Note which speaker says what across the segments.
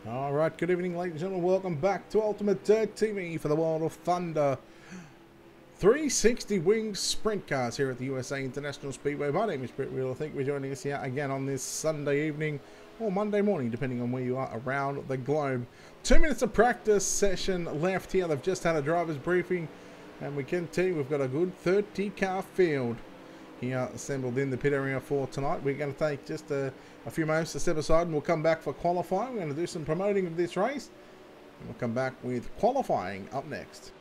Speaker 1: Alright, good evening ladies and gentlemen, welcome back to Ultimate Dirt TV for the World of Thunder 360 Wings Sprint Cars here at the USA International Speedway. My name is Britt Wheeler. Thank you for joining us here again on this Sunday evening or Monday morning, depending on where you are around the globe. 2 minutes of practice session left here. They've just had a driver's briefing and we can tell you we've got a good 30 car field here assembled in the pit area for tonight. We're going to take just a few moments to step aside and we'll come back for qualifying. We're going to do some promoting of this race and we'll come back with qualifying up next.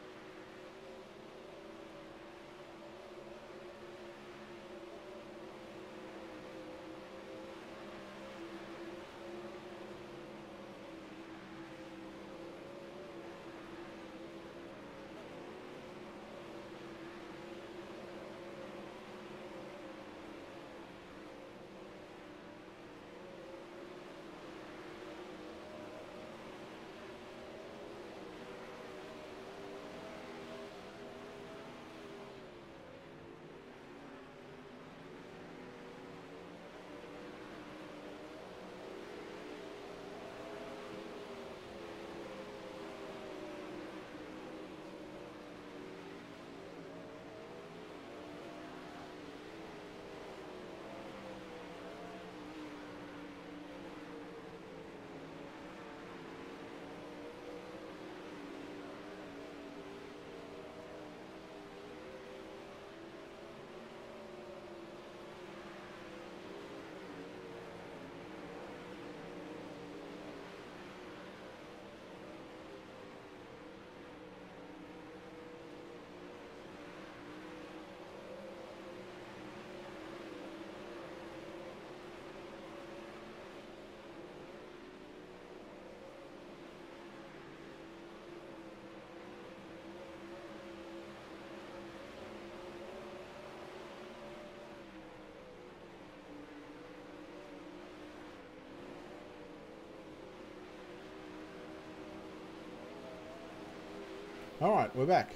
Speaker 1: Alright, we're back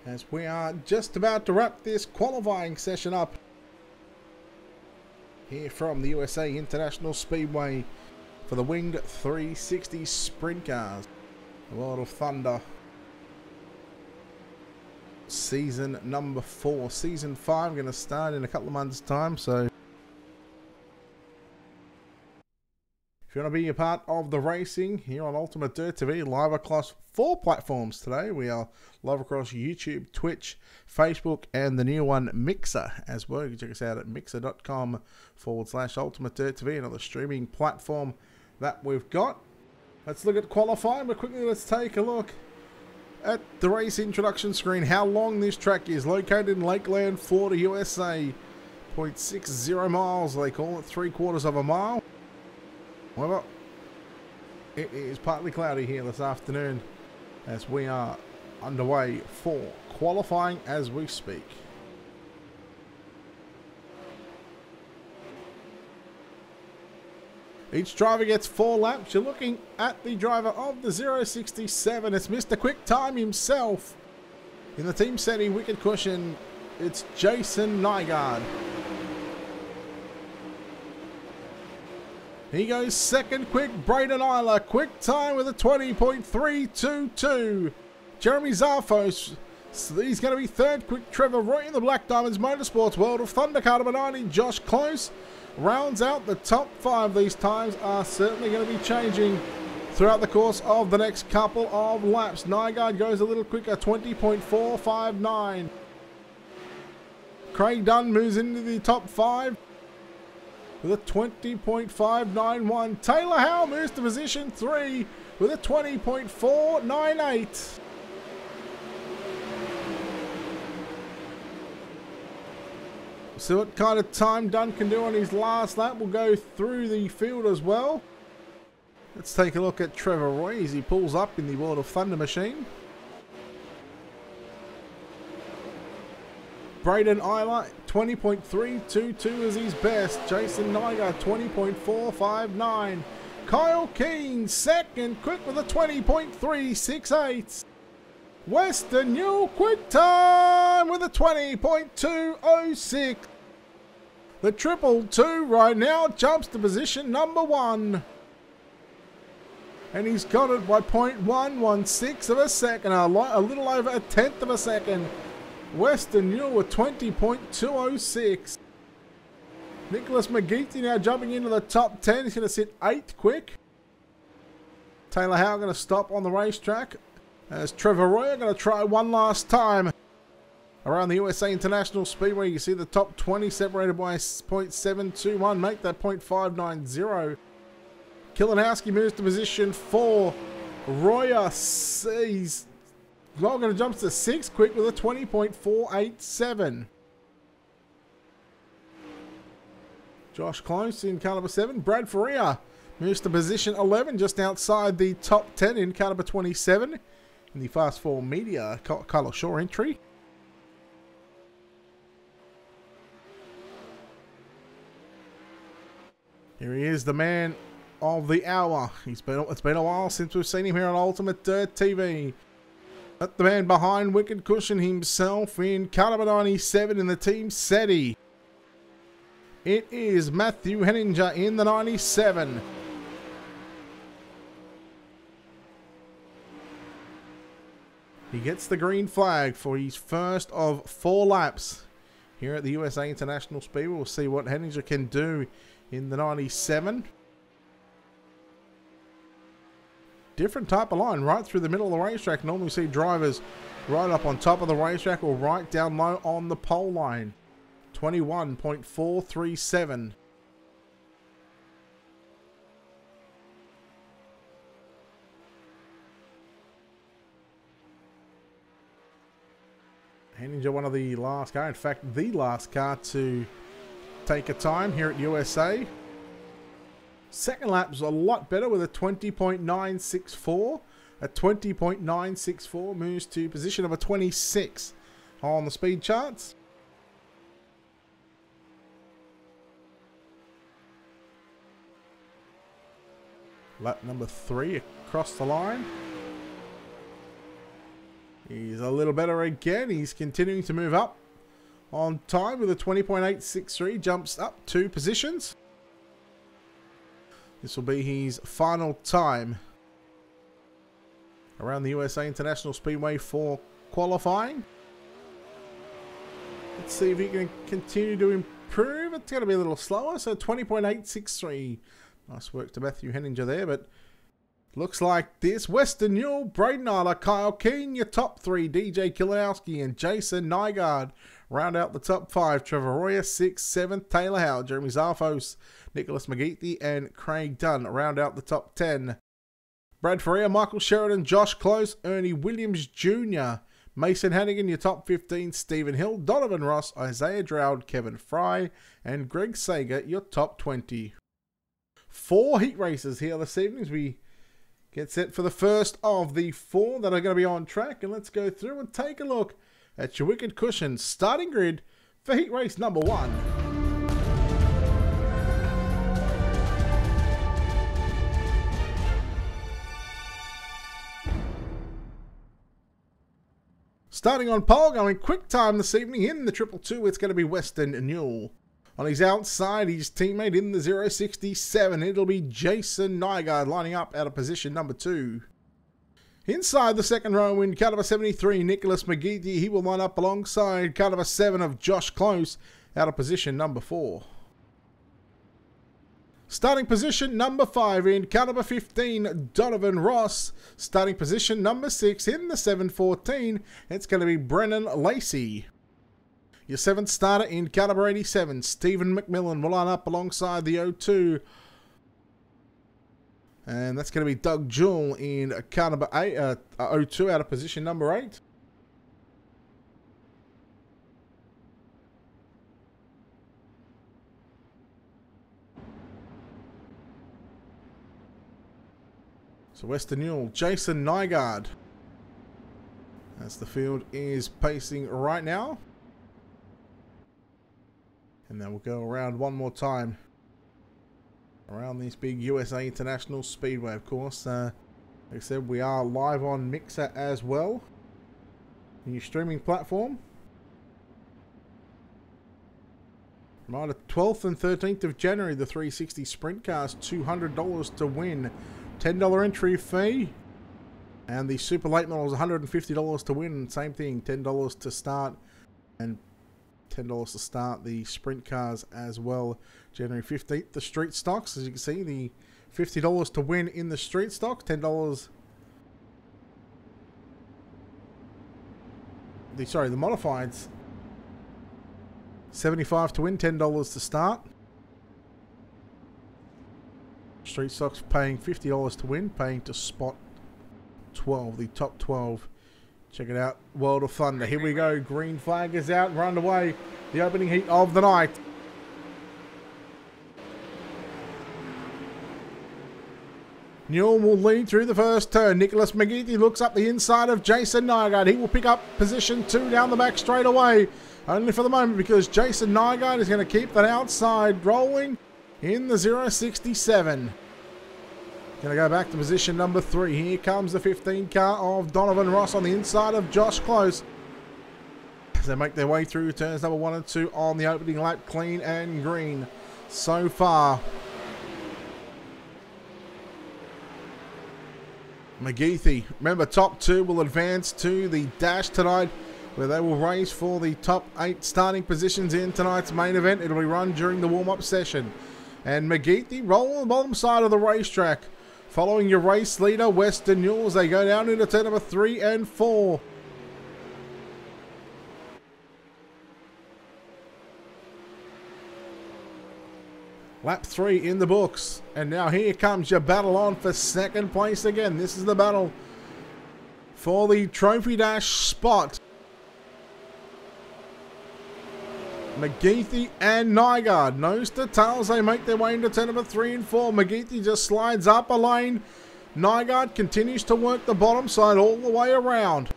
Speaker 1: as we are just about to wrap this qualifying session up here from the USA International Speedway for the Winged 360 Sprint Cars, the World of Thunder season number 4. Season 5 going to start in a couple of months time, so if you want to be a part of the racing here on Ultimate Dirt TV, live across 4 platforms today. We are live across YouTube, Twitch, Facebook, and the new one, Mixer, as well. You can check us out at mixer.com/Ultimate Dirt TV, another streaming platform that we've got. Let's look at qualifying, but quickly let's take a look at the race introduction screen. How long this track is. Located in Lakeland, Florida, USA. 0.60 miles. They call it 3/4 of a mile. However, it is partly cloudy here this afternoon as we are underway for qualifying as we speak. Each driver gets 4 laps. You're looking at the driver of the 067. It's Mr. Quick Time himself. In the team setting wicket cushion, it's Jason Nygaard. He goes second quick, Braden Eiler. Quick time with a 20.322. Jeremy Zarfos, he's going to be third quick. Trevor Roy in the Black Diamonds Motorsports World of Thunder car number 90. Josh Close rounds out the top 5. These times are certainly going to be changing throughout the course of the next couple of laps. Nygaard goes a little quicker, 20.459. Craig Dunn moves into the top 5 with a 20.591. Taylor Howe moves to position 3 with a 20.498. See what kind of time Dunn can do on his last lap. We'll go through the field as well. Let's take a look at Trevor Roy as he pulls up in the World of Thunder machine. Braden Eiler, 20.322 is his best. Jason Nygaard, 20.459. Kyle Keane, second, quick with a 20.368. Western New quick time with a 20.206. The 222 right now jumps to position number 1. And he's got it by 0.116 of a second, a little over a tenth of a second. Western Newell with 20.206. Nicholas McGeety now jumping into the top 10. He's going to sit 8th quick. Taylor Howe going to stop on the racetrack. As Trevor Royer going to try one last time. Around the USA International Speedway, you see the top 20 separated by 0.721. Make that 0.590. Kilinowski moves to position 4. Royer sees. Going to jump to 6th quick with a 20.487. Josh Close in car number 7. Brad Faria moves to position 11, just outside the top 10 in car number 27. In the Fast 4 Media Kyle Shaw entry. Here he is, the man of the hour. It's been a while since we've seen him here on Ultimate Dirt TV. But the man behind Wicked Cushion himself in car number 97 in the Team SETI. It is Matthew Henninger in the 97. He gets the green flag for his first of 4 laps here at the USA International Speedway. We'll see what Henninger can do in the 97. Different type of line right through the middle of the racetrack. Normally we see drivers right up on top of the racetrack or right down low on the pole line. 21.437. Henninger, one of the last car, in fact the last car to take a time here at USA. Second lap was a lot better with a 20.964. A 20.964 moves to position number 26 on the speed charts. Lap number 3 across the line. He's a little better again. He's continuing to move up on time with a 20.863. Jumps up 2 positions. This will be his final time around the USA International Speedway for qualifying. Let's see if he can continue to improve. It's going to be a little slower, so 20.863. Nice work to Matthew Henninger there, but looks like this. Western Newell, Braden Isler, Kyle Keane, your top 3. DJ Kilinowski and Jason Nygaard round out the top 5. Trevor Royer, 6th, 7th. Taylor Howe, Jeremy Zarfos, Nicholas McGeety, and Craig Dunn round out the top 10. Brad Faria, Michael Sheridan, Josh Close, Ernie Williams Jr., Mason Hannigan, your top 15. Stephen Hill, Donovan Ross, Isaiah Dowd, Kevin Fry, and Greg Sager, your top 20. 4 heat races here this evening as we get set for the first of the 4 that are going to be on track. And let's go through and take a look at your Wicked Cushion starting grid for heat race number 1. Starting on pole, going quick time this evening in the 222, it's going to be Western Newell. On his outside, his teammate in the 067, it'll be Jason Nygaard lining up out of position number 2. Inside the second row in car number 73, Nicholas McGeety, he will line up alongside car number 7 of Josh Close out of position number 4. Starting position number 5 in car number 15, Donovan Ross. Starting position number 6 in the 714, it's going to be Brennan Lacey. Your 7th starter in car number 87, Stephen McMillan, will line up alongside the 02. And that's going to be Doug Jewell in car number 02 out of position number 8. So Western Newell, Jason Nygaard, as the field is pacing right now. And then we'll go around one more time around this big USA International Speedway. Of course, like I said, we are live on Mixer as well, the new streaming platform. Reminder, 12th and 13th of January, the 360 Sprint Cars, $200 to win. $10 entry fee. And the super late model is $150 to win. Same thing, $10 to start. And $10 to start the sprint cars as well. January 15th, the street stocks. As you can see, the $50 to win in the street stocks. $10. The modifieds. $75 to win, $10 to start. Street stocks paying $50 to win, paying to spot 12, the top 12. Check it out, World of Thunder. Here we go, green flag is out, run away. The opening heat of the night. Newell will lead through the first turn. Nicholas McGeethy looks up the inside of Jason Nygaard. He will pick up position 2 down the back straight away. Only for the moment, because Jason Nygaard is going to keep that outside rolling in the 067. Going to go back to position number 3. Here comes the 15 car of Donovan Ross on the inside of Josh Close. As they make their way through turns number 1 and 2 on the opening lap, clean and green so far. McGeethy, remember, top 2 will advance to the dash tonight, where they will race for the top 8 starting positions in tonight's main event. It'll be run during the warm-up session. And McGeethy rolling on the bottom side of the racetrack, following your race leader, Western Newell, as they go down into turn number 3 and 4. Lap 3 in the books. And now here comes your battle on for second place again. This is the battle for the Trophy Dash spot. McGeethy and Nygaard, nose to tails, they make their way into turn number 3 and 4. McGeethy just slides up a lane. Nygaard continues to work the bottom side all the way around.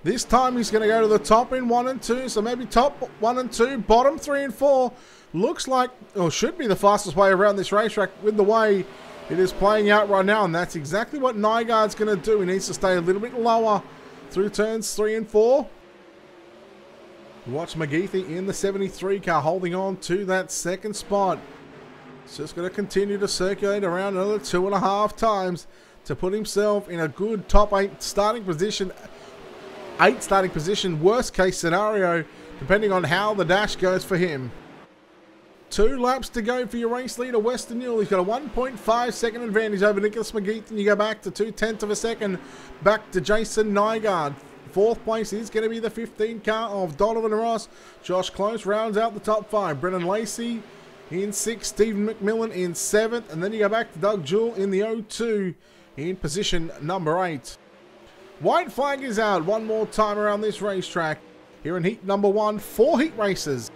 Speaker 1: This time he's going to go to the top in 1 and 2, so maybe top 1 and 2, bottom 3 and 4. Looks like, or should be, the fastest way around this racetrack with the way it is playing out right now, and that's exactly what Nygaard's going to do. He needs to stay a little bit lower through turns 3 and 4. Watch McGeethy in the 73 car holding on to that second spot. It's just going to continue to circulate around another 2.5 times to put himself in a good top 8 starting position. 8 starting position, worst case scenario, depending on how the dash goes for him. 2 laps to go for your race leader, Western Newell. He's got a 1.5 second advantage over Nicholas McGeethy. You go back to 0.2 of a second, back to Jason Nygaard. 4th place is going to be the 15 car of Donovan Ross. Josh Close rounds out the top 5. Brennan Lacey in 6th, Stephen McMillan in 7th, and then you go back to Doug Jewell in the 02 in position number 8. White flag is out one more time around this racetrack. Here in heat number 1, 4 heat races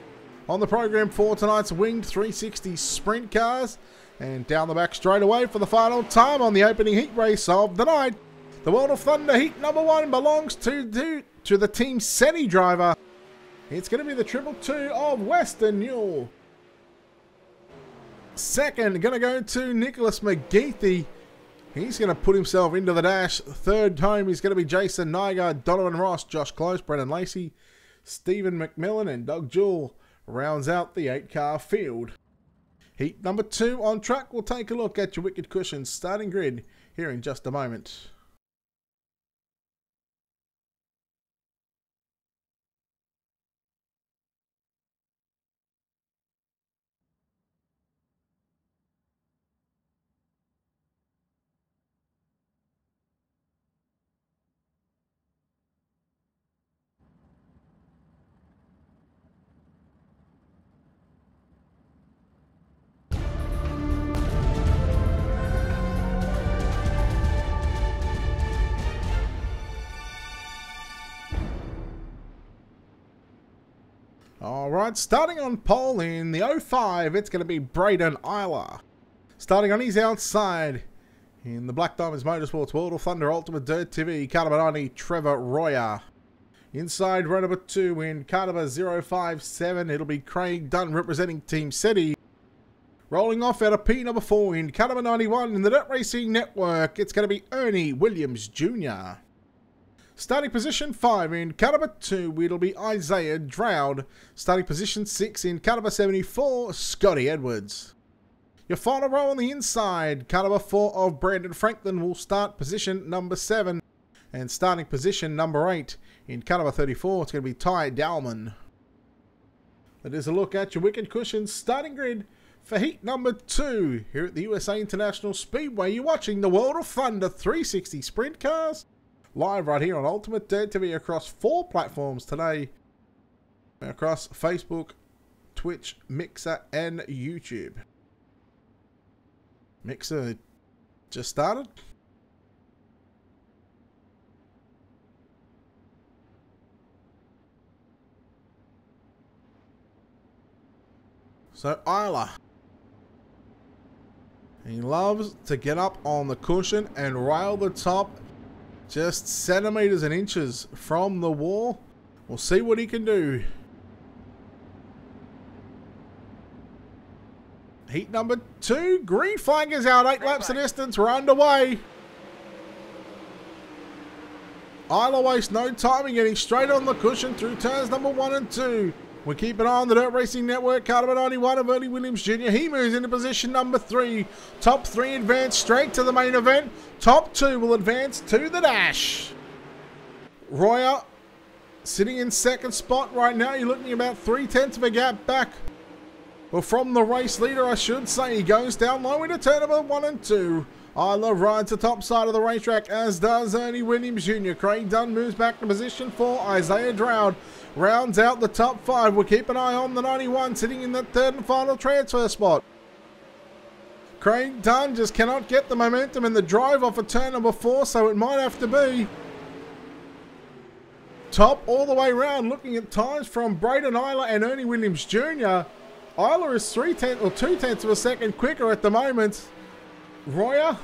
Speaker 1: on the program for tonight's Winged 360 Sprint Cars. And down the back straight away for the final time on the opening heat race of the night. The World of Thunder heat number 1 belongs to the Team SETI driver. It's going to be the 222 of Western Newell. Second, going to go to Nicholas McGeethy. He's going to put himself into the dash. Third home is going to be Jason Nygaard, Donovan Ross, Josh Close, Brennan Lacey, Stephen McMillan, and Doug Jewell rounds out the 8-car field. Heat number 2 on track. We'll take a look at your Wicked Cushions starting grid here in just a moment. Alright, starting on pole in the 05, it's going to be Braden Eiler. Starting on his outside, in the Black Diamonds Motorsports World of Thunder Ultimate Dirt TV, car number 90, Trevor Royer. Inside row number 2 in car number 057, it'll be Craig Dunn representing Team SETI. Rolling off out of P number 4 in car number 91 in the Dirt Racing Network, it's going to be Ernie Williams Jr. Starting position 5 in car number 2, it'll be Isaiah Droude. Starting position 6 in car number 74, Scotty Edwards. Your final row on the inside, car number 4 of Brandon Franklin will start position number 7. And starting position number 8 in car number 34, it's going to be Ty Dowman. That is a look at your wicked cushions starting grid for heat number 2 here at the USA International Speedway. You're watching the World of Thunder 360 Sprint Cars live right here on Ultimate Dirt TV across 4 platforms today. Across Facebook, Twitch, Mixer and YouTube. Mixer just started. So Isla, he loves to get up on the cushion and rail the top just centimeters and inches from the wall. We'll see what he can do. Heat number 2, green flag is out, 8 laps of distance, we're underway. Isla wastes no time in getting straight on the cushion through turns number 1 and 2. We keep an eye on the Dirt Racing Network, car number 91 of Ernie Williams Jr. He moves into position number 3. Top 3 advance straight to the main event. Top 2 will advance to the dash. Royer sitting in second spot right now. You're looking about 3/10 of a gap back. Well, from the race leader, I should say. He goes down low into turn number 1 and 2. Isla rides the top side of the racetrack, as does Ernie Williams Jr. Craig Dunn moves back to position 4. Isaiah Dowd rounds out the top 5. We'll keep an eye on the 91 sitting in that third and final transfer spot. Craig Dunn just cannot get the momentum and the drive off of turn number 4, so it might have to be top all the way round. Looking at times from Braden Isla and Ernie Williams Jr. Isla is 2/10 of a second quicker at the moment. Royer,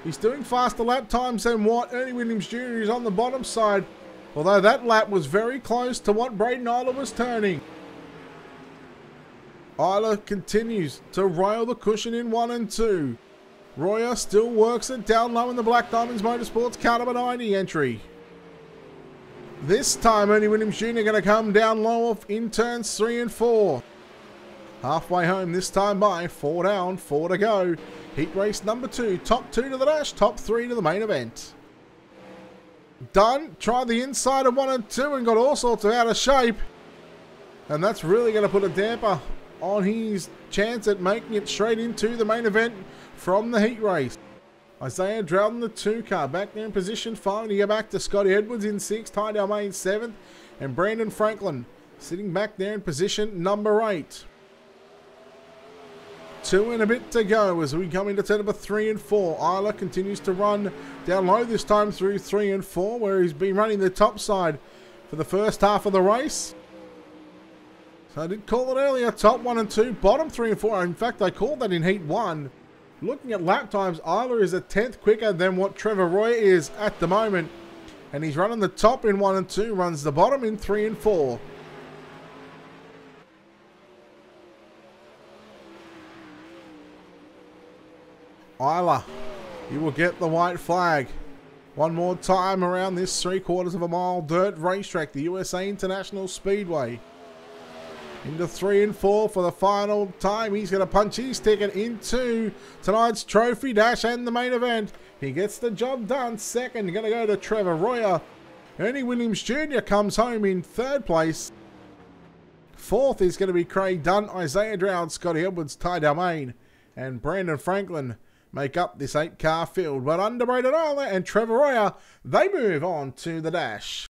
Speaker 1: he's doing faster lap times than what Ernie Williams Jr. is on the bottom side. Although that lap was very close to what Braden Isla was turning. Isla continues to rail the cushion in 1 and 2. Royer still works it down low in the Black Diamonds Motorsports car number 90 entry. This time Ernie Williams Jr. going to come down low in turns 3 and 4. Halfway home this time by 4 down, 4 to go. Heat race number 2, top 2 to the dash, top 3 to the main event. Dunn tried the inside of 1 and 2 and got all sorts of out of shape. And that's really going to put a damper on his chance at making it straight into the main event from the heat race. Isaiah Dowd in the 2 car, back there in position 5. And you go back to Scotty Edwards in 6th, Ty Dowman 7th. And Brandon Franklin sitting back there in position number 8. 2 and a bit to go as we come into turn number 3 and 4. Isla continues to run down low this time through 3 and 4, where he's been running the top side for the first half of the race. So I did call it earlier, top 1 and 2, bottom 3 and 4. In fact, I called that in heat 1. Looking at lap times, Isla is a 10th quicker than what Trevor Roy is at the moment. And he's running the top in 1 and 2, runs the bottom in 3 and 4. Isla, you will get the white flag. One more time around this 3/4 of a mile dirt racetrack, the USA International Speedway. Into 3 and 4 for the final time. He's going to punch his ticket into tonight's trophy dash and the main event. He gets the job done. Second, going to go to Trevor Royer. Ernie Williams Jr. comes home in 3rd place. 4th is going to be Craig Dunn, Isaiah Dowd, Scotty Edwards, Ty Dowman, and Brandon Franklin make up this 8-car field. But under Braden Isla and Trevor Royer, they move on to the dash.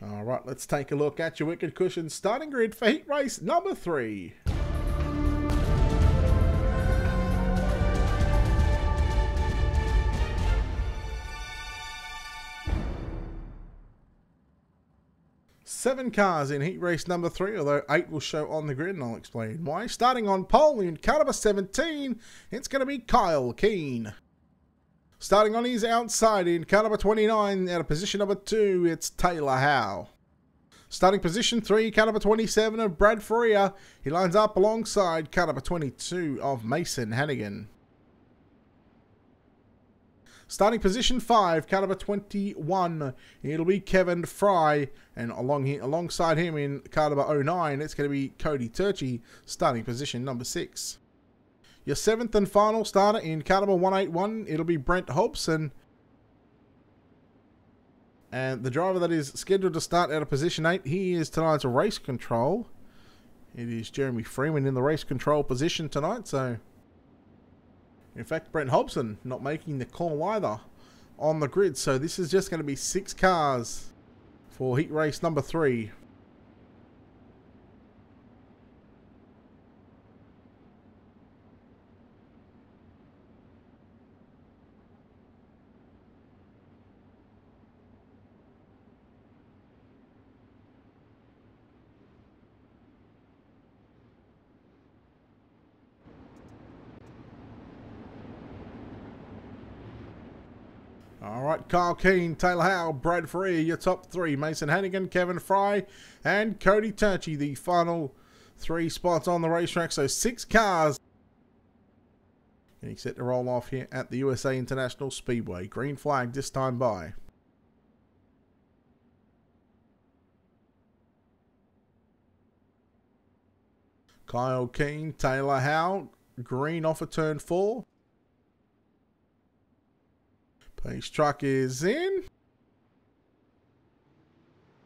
Speaker 1: Alright, let's take a look at your wicked cushion starting grid for heat race number 3. 7 cars in heat race number 3, although 8 will show on the grid, and I'll explain why. Starting on pole in car number 17, it's going to be Kyle Keane. Starting on his outside in car number 29, out of position number 2, it's Taylor Howe. Starting position 3, car number 27 of Brad Ferrier. He lines up alongside car number 22 of Mason Hannigan. Starting position 5, car number 21, it'll be Kevin Fry. And alongside him in car number 09, it's going to be Cody Turchi, starting position number 6. Your 7th and final starter in car number 181, it'll be Brent Hobson. And the driver that is scheduled to start out of position 8, he is tonight's race control. It is Jeremy Freeman in the race control position tonight, so... In fact, Brent Hobson not making the call either on the grid. So this is just going to be 6 cars for heat race number 3. Alright, Kyle Keane, Taylor Howe, Brad Ferrier, your top 3. Mason Hannigan, Kevin Fry, and Cody Turchi, the final 3 spots on the racetrack. So 6 cars getting set to roll off here at the USA International Speedway. Green flag this time by. Kyle Keane, Taylor Howe, green off of turn 4. Pace truck is in.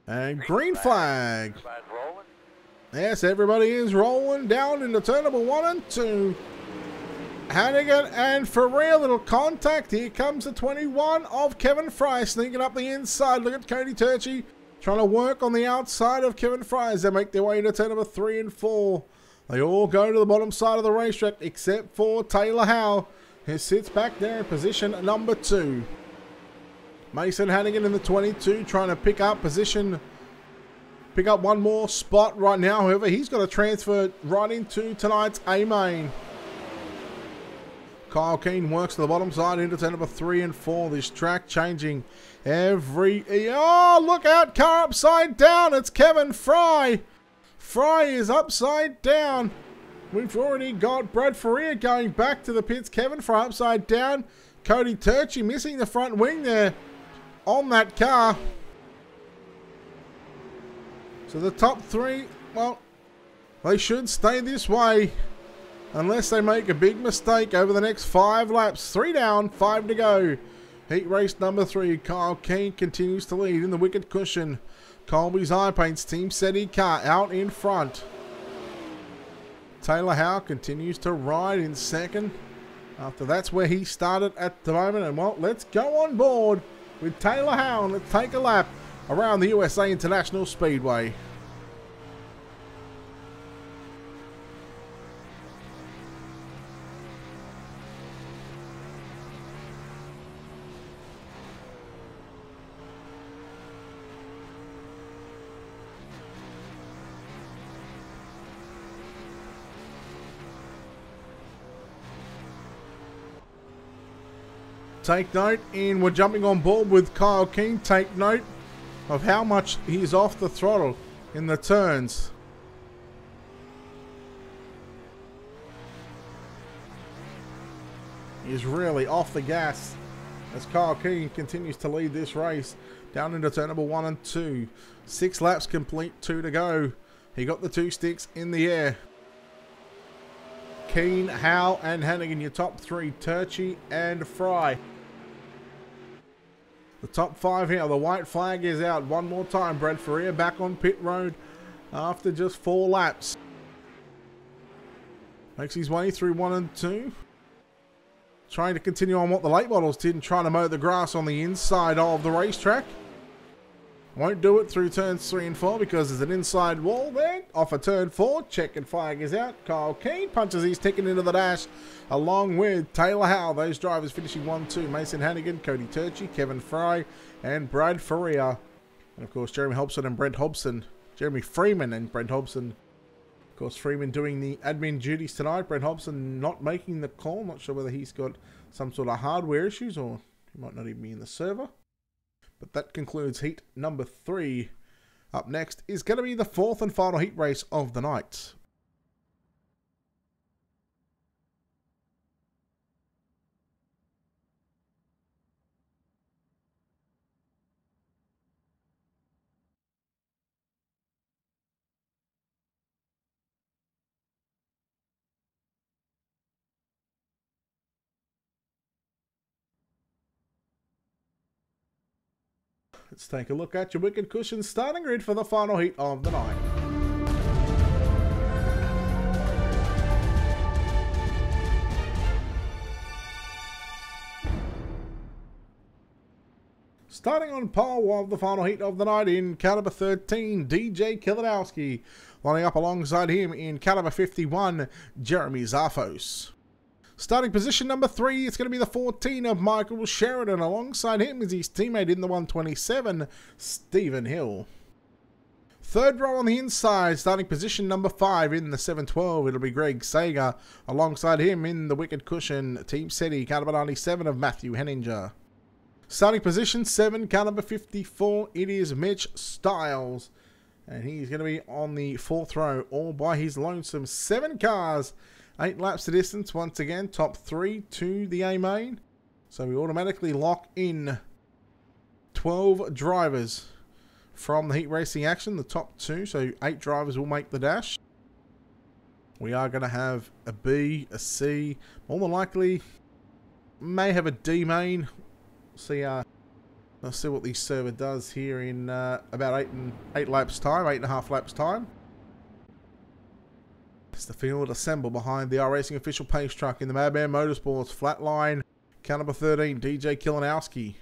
Speaker 1: And green flag. Yes, everybody is rolling down into turn number 1 and 2. Hannigan and Ferrier, little contact. Here comes the 21 of Kevin Fry sneaking up the inside. Look at Cody Turchi trying to work on the outside of Kevin Fry as they make their way into turn number 3 and 4. They all go to the bottom side of the racetrack except for Taylor Howe, who sits back there in position number 2. Mason Hannigan in the 22 trying to pick up one more spot right now. However, he's got to transfer right into tonight's A-main. Kyle Keane works to the bottom side into turn number 3 and 4. This track changing every... Oh, look out, car upside down. It's Kevin Fry. Fry is upside down. We've already got Brad Ferrier going back to the pits. Kevin Fry upside down. Cody Turchi missing the front wing there on that car. So the top 3, well, they should stay this way unless they make a big mistake over the next 5 laps. 3 down, 5 to go. Heat race number 3. Kyle Keane continues to lead in the wicket cushion. Colby's Eye Paints Team Seti car out in front. Taylor Howe continues to ride in second. After that's where he started at the moment. And well, let's go on board with Taylor Howe and let's take a lap around the USA International Speedway. Take note we're jumping on board with Kyle Keane. Take note of how much he's off the throttle in the turns. He's really off the gas as Kyle Keane continues to lead this race down into turn number 1 and 2. 6 laps complete, 2 to go. He got the 2 sticks in the air. Keane, Howe and Hannigan, your top 3, Turchi and Fry. The top 5 here. The white flag is out one more time. Brad Ferrier back on pit road after just 4 laps. Makes his way through 1 and 2. Trying to continue on what the late models did and trying to mow the grass on the inside of the racetrack. Won't do it through turns 3 and 4 because there's an inside wall there. Off of turn 4, checkered flag is out. Kyle Keane punches his ticket into the dash along with Taylor Howe. Those drivers finishing 1-2. Mason Hannigan, Cody Turchi, Kevin Fry and Brad Ferrier And of course, Jeremy Hobson and Brent Hobson. Jeremy Freeman and Brent Hobson. Of course, Freeman doing the admin duties tonight. Brent Hobson not making the call. Not sure whether he's got some sort of hardware issues or he might not even be in the server. But that concludes heat number 3. Up next is going to be the 4th and final heat race of the night. Let's take a look at your Wicked Cushion starting grid for the final heat of the night. Starting on pole of the final heat of the night in caliber 13, DJ Kilanowski. Lining up alongside him in caliber 51, Jeremy Zarfos. Starting position number 3, it's going to be the 14 of Michael Sheridan. Alongside him is his teammate in the 127, Stephen Hill. Third row on the inside, starting position number 5 in the 712, it'll be Greg Sager. Alongside him in the Wicked Cushion, Team SETI, caliber 97 of Matthew Henninger. Starting position 7, caliber 54, it is Mitch Stiles. And he's going to be on the 4th row, all by his lonesome. 7 cars. 8 laps to distance, once again, top 3 to the A main. So we automatically lock in 12 drivers from the heat racing action, the top 2. So 8 drivers will make the dash. We are going to have a B, a C, more than likely may have a D main. See, let's see what the server does here in about 8 laps time, 8.5 laps time. It's the field assembled behind the Iracing official pace truck in the Madman Motorsports flatline, caliber 13, DJ Kilanowski.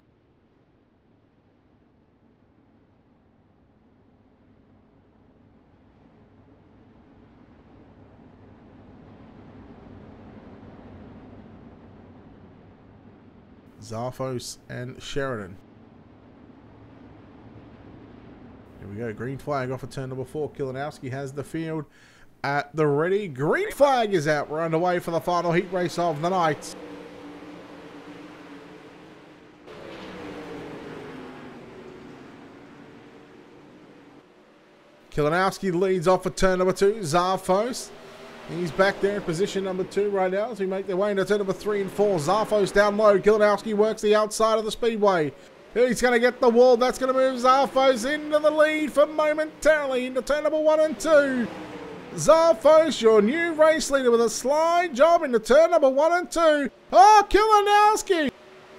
Speaker 1: Zarfos and Sheridan. Here we go, green flag off of turn number 4. Kilanowski has the field at the ready. Green flag is out. We're underway for the final heat race of the night. Kilanowski leads off for turn number 2. Zarfos. He's back there in position number 2 right now as we make their way into turn number 3 and 4. Zarfos down low. Kilanowski works the outside of the speedway. He's going to get the wall. That's going to move Zarfos into the lead for momentarily into turn number 1 and 2. Zarfos, your new race leader with a slide job into turn number 1 and 2. Oh, Kilanowski!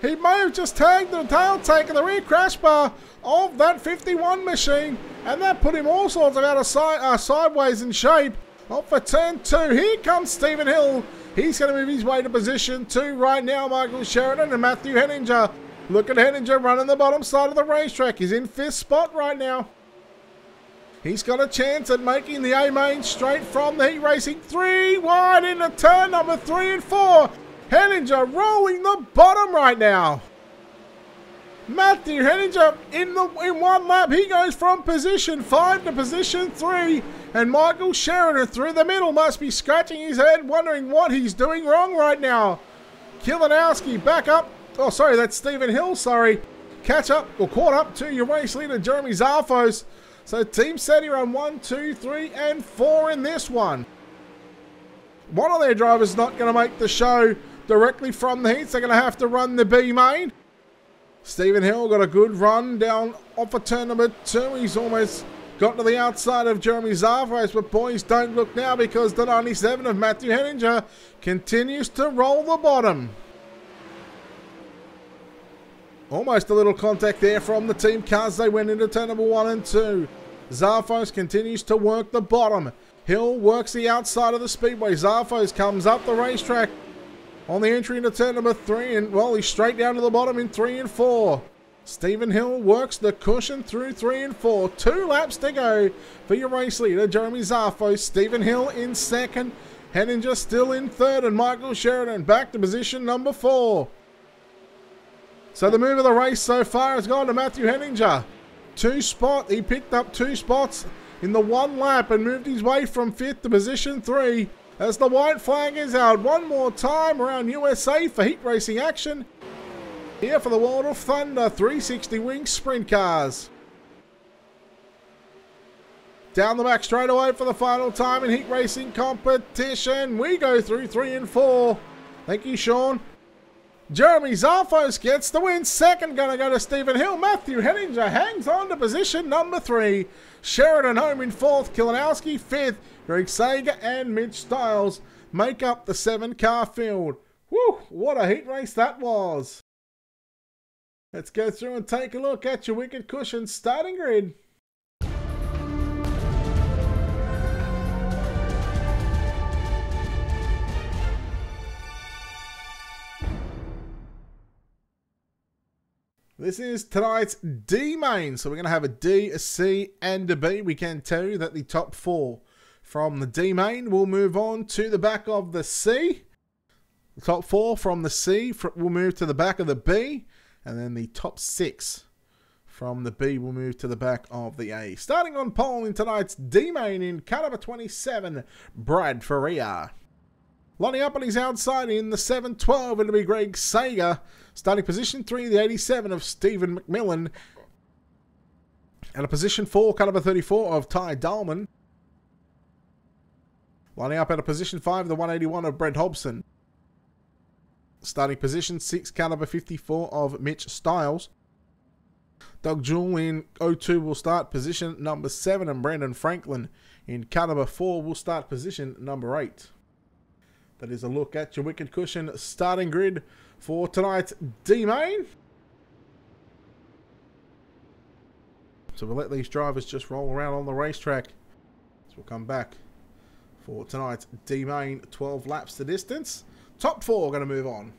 Speaker 1: He may have just tagged the tail take of the rear crash bar of that 51 machine, and that put him all sorts of out of sideways in shape. Off for turn 2. Here comes Stephen Hill. He's going to move his way to position 2 right now. Michael Sheridan and Matthew Henninger. Look at Henninger running the bottom side of the racetrack. He's in 5th spot right now. He's got a chance at making the A-main straight from the heat racing. 3 wide into turn number 3 and 4. Henninger rolling the bottom right now. Matthew Henninger in 1 lap. He goes from position 5 to position 3. And Michael Sheridan through the middle must be scratching his head, wondering what he's doing wrong right now. Kilanowski back up. Oh, sorry, that's Stephen Hill, sorry. Catch up, or caught up to your race leader, Jeremy Zarfos. So Team SETI run 1, 2, 3, and 4 in this one. One of their drivers not going to make the show directly from the heats. They're going to have to run the B main. Stephen Hill got a good run down off of turn number 2. He's almost got to the outside of Jeremy Zarfos, but boys, don't look now because the 97 of Matthew Henninger continues to roll the bottom. Almost a little contact there from the team cars. They went into turn number 1 and 2. Zarfos continues to work the bottom. Hill works the outside of the speedway. Zarfos comes up the racetrack on the entry into turn number 3. And, well, he's straight down to the bottom in 3 and 4. Stephen Hill works the cushion through 3 and 4. 2 laps to go for your race leader, Jeremy Zarfos. Stephen Hill in 2nd. Henninger still in 3rd. And Michael Sheridan back to position number 4. So the move of the race so far has gone to Matthew Henninger. He picked up 2 spots in the 1 lap and moved his way from 5th to position 3. As the white flag is out one more time around USA for heat racing action. Here for the World of Thunder 360 Wing Sprint Cars. Down the back straight away for the final time in heat racing competition. We go through 3 and 4. Thank you, Sean. Jeremy Zarfos gets the win. Second going to go to Stephen Hill. Matthew Henninger hangs on to position number 3. Sheridan home in 4th. Kilinowski 5th. Greg Sager and Mitch Stiles make up the 7-car field. Whew, what a heat race that was. Let's go through and take a look at your Wicked Cushion starting grid. This is tonight's D main. So we're going to have a D, a C, and a B. We can tell you that the top 4 from the D main will move on to the back of the C. The top 4 from the C will move to the back of the B. And then the top 6 from the B will move to the back of the A. Starting on pole in tonight's D main in car number 27, Brad Faria. Lining up on his outside in the 712, it'll be Greg Sager. Starting position 3, the 87 of Stephen McMillan. And a position 4, car number 34 of Ty Dahlman. Lining up at a position 5, the 181 of Brent Hobson. Starting position 6, car number 54 of Mitch Stiles. Doug Jewell in 02 will start position number 7, and Brandon Franklin in car number 4 will start position number 8. That is a look at your Wicked Cushion starting grid for tonight's D main. So we'll let these drivers just roll around on the racetrack. So we'll come back for tonight's D main, 12 laps to distance. Top 4 going to move on.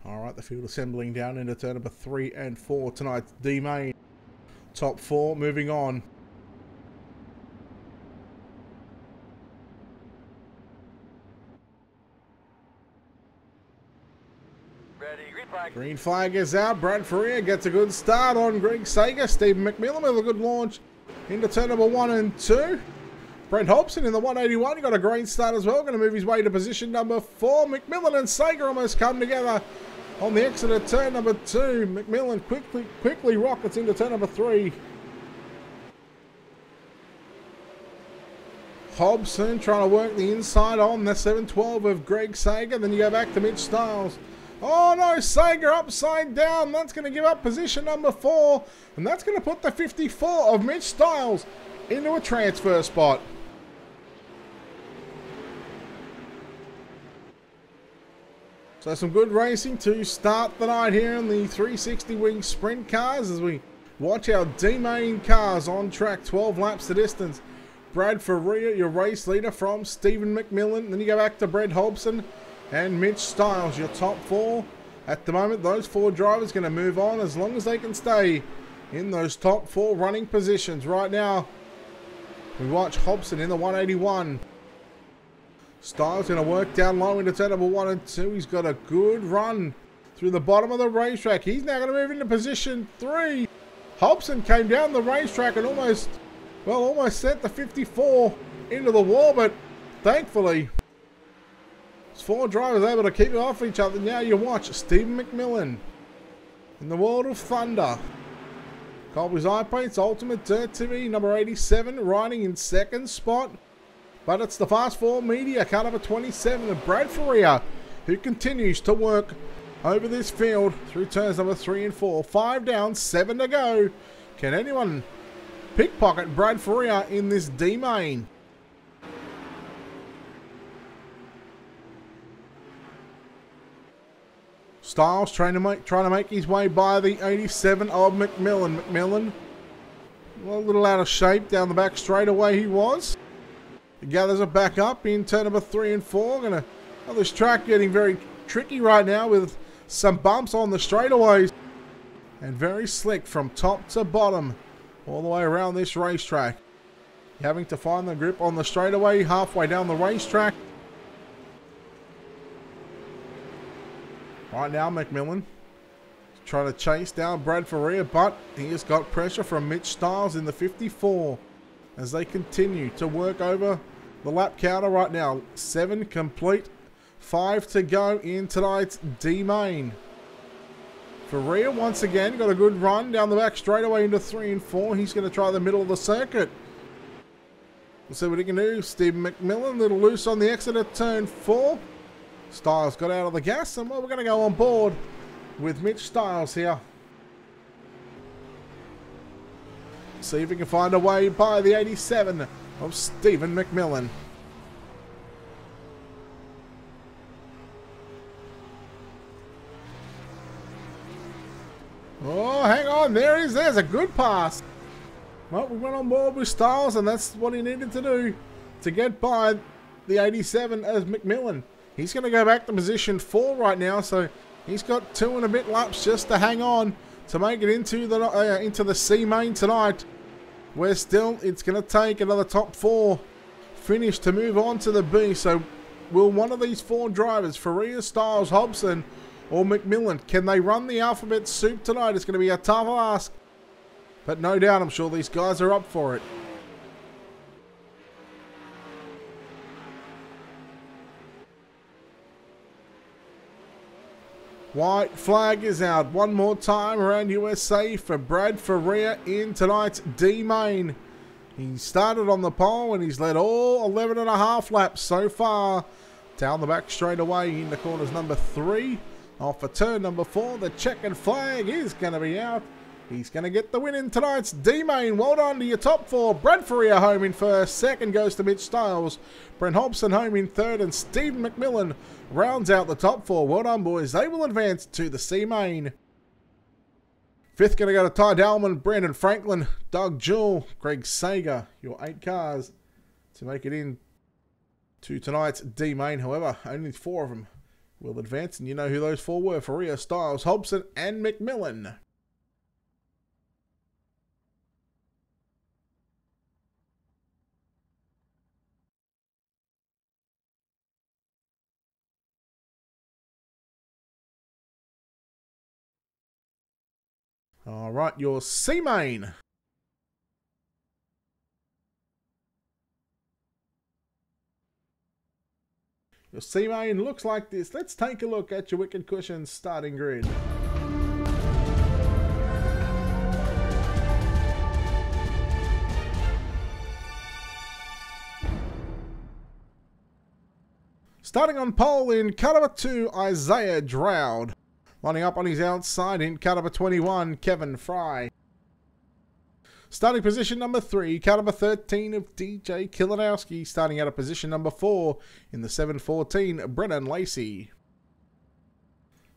Speaker 1: Alright, the field assembling down into turn number 3 and 4 tonight's D main. Top 4 moving on.
Speaker 2: Ready, green flag.
Speaker 1: Green flag is out. Brad Faria gets a good start on Greg Sager. Stephen McMillan with a good launch into turn number 1 and 2. Brent Hobson in the 181. He got a great start as well. Going to move his way to position number 4. McMillan and Sager almost come together on the exit of turn number 2. McMillan quickly rockets into turn number 3. Hobson trying to work the inside on the 712 of Greg Sager. Then you go back to Mitch Stiles. Oh no, Sager upside down. That's going to give up position number 4. And that's going to put the 54 of Mitch Stiles into a transfer spot. So some good racing to start the night here in the 360 Wing Sprint Cars as we watch our D-main cars on track, 12 laps to distance. Brad Faria, your race leader from Stephen McMillan. Then you go back to Brad Hobson and Mitch Stiles, your top 4. At the moment, those 4 drivers going to move on as long as they can stay in those top 4 running positions. Right now, we watch Hobson in the 181. Stiles going to work down low into turn number 1 and 2. He's got a good run through the bottom of the racetrack. He's now going to move into position 3. Hobson came down the racetrack and almost Well, almost sent the 54 into the wall, but thankfully, 4 drivers able to keep it off each other. Now you watch Stephen McMillan in the World of Thunder. Colby's Eye Paints Ultimate Dirt TV number 87, riding in 2nd spot. But it's the Fast 4 Media car number 27 of Brad Faria, who continues to work over this field through turns number 3 and 4. 5 down, 7 to go. Can anyone pickpocket Brad Faria in this D main? Styles trying to make his way by the 87 of McMillan. McMillan, well, a little out of shape down the back straightaway he was. He gathers it back up in turn number 3 and 4. This track getting very tricky right now with some bumps on the straightaways. And very slick from top to bottom all the way around this racetrack. You're having to find the grip on the straightaway halfway down the racetrack. Right now, McMillan trying to chase down Brad Faria, but he has got pressure from Mitch Styles in the 54 as they continue to work over the lap counter right now. 7 complete, 5 to go in tonight's D main. Faria once again got a good run down the back straightaway into 3 and 4. He's going to try the middle of the circuit. We'll see what he can do. Stephen McMillan, a little loose on the exit at turn 4. Styles got out of the gas, and well, we're going to go on board with Mitch Styles here. See if we can find a way by the 87 of Stephen McMillan. Oh, hang on, there he is. There's a good pass. Well, we went on board with Styles, and that's what he needed to do to get by the 87 as McMillan. He's going to go back to position 4 right now, so he's got 2 and a bit laps just to hang on to make it into the C main tonight. Where still, it's going to take another top 4 finish to move on to the B. So, will one of these 4 drivers, Faria, Styles, Hobson, or McMillan, can they run the alphabet soup tonight? It's going to be a tough ask, but no doubt, I'm sure these guys are up for it. White flag is out one more time around USA for Brad Faria in tonight's D main. He started on the pole and he's led all 11 and a half laps so far. Down the back straight away into corners number 3. Off for turn number 4. The checkered flag is going to be out. He's going to get the win in tonight's D main. Well done to your top 4. Brad Faria home in first. Second goes to Mitch Styles. Brent Hobson home in third. And Stephen McMillan rounds out the top 4. Well done, boys. They will advance to the C main. Fifth going to go to Ty Dallman, Brandon Franklin, Doug Jewell, Greg Sager. Your 8 cars to make it in to tonight's D main. However, only 4 of them will advance. And you know who those 4 were. Faria, Styles, Hobson and McMillan. All right, your C main. Your C main looks like this. Let's take a look at your Wicked Cushions starting grid. Starting on pole in car number 2, Isaiah Droude. Lining up on his outside in car number 21, Kevin Fry. Starting position number 3, car number 13 of DJ Kilinowski. Starting out of position number 4 in the 714, Brennan Lacey.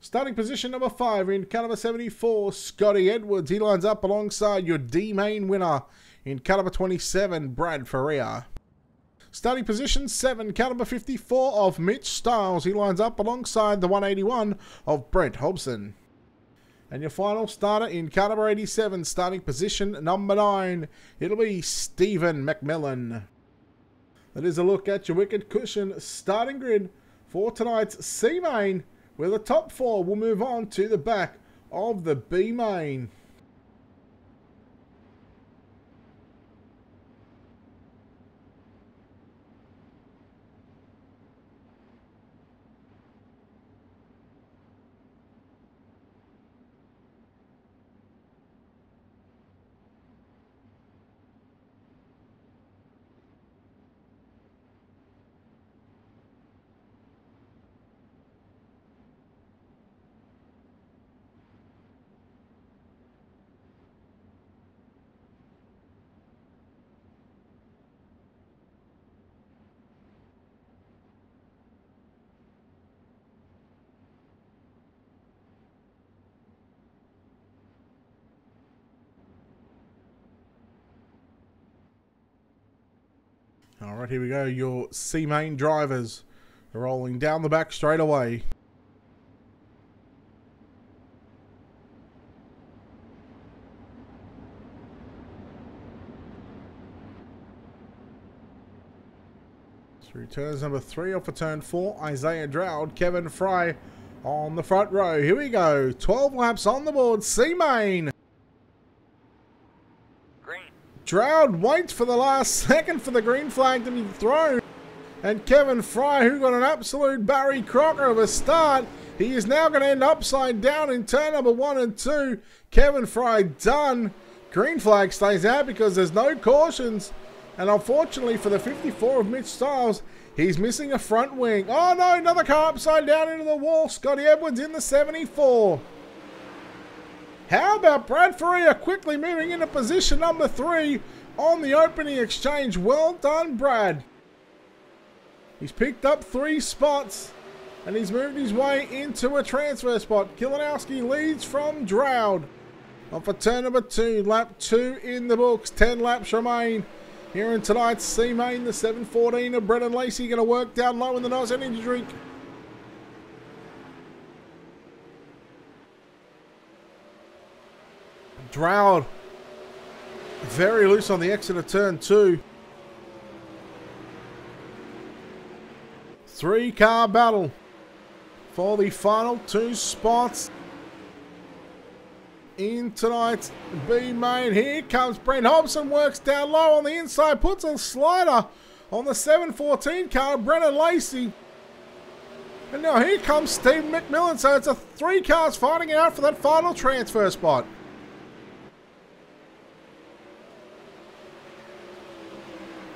Speaker 1: Starting position number 5 in car number 74, Scotty Edwards. He lines up alongside your D main winner in car number 27, Brad Faria. Starting position 7, car number 54 of Mitch Styles. He lines up alongside the 181 of Brent Hobson. And your final starter in car number 87, starting position number 9, it'll be Stephen McMillan. That is a look at your Wicked Cushion starting grid for tonight's C main, where the top 4 will move on to the back of the B main. Alright, here we go. Your C-Main drivers are rolling down the back straight away. Through turns number 3 off of turn 4, Isaiah Drought, Kevin Fry on the front row. Here we go. 12 laps on the board. C-Main. Drought waits for the last second for the green flag to be thrown. And Kevin Fry, who got an absolute Barry Crocker of a start, he is now going to end upside down in turn number 1 and 2. Kevin Fry done. Green flag stays out because there's no cautions. And unfortunately for the 54 of Mitch Stiles, he's missing a front wing. Oh no, another car upside down into the wall. Scotty Edwards in the 74. How about Brad Faria quickly moving into position number 3 on the opening exchange? Well done, Brad. He's picked up 3 spots and he's moved his way into a transfer spot. Kilinowski leads from Drought. On for turn number 2, lap 2 in the books. 10 laps remain. Here in tonight's C-Main, the 714 of Brennan Lacey going to work down low in the nice energy drink. Drought very loose on the exit of turn 2. 3-car battle for the final 2 spots in tonight's B-Main. Here comes Brent Hobson, works down low on the inside, puts a slider on the 714 car, Brennan Lacey. And now here comes Stephen McMillan, so it's 3 cars fighting it out for that final transfer spot.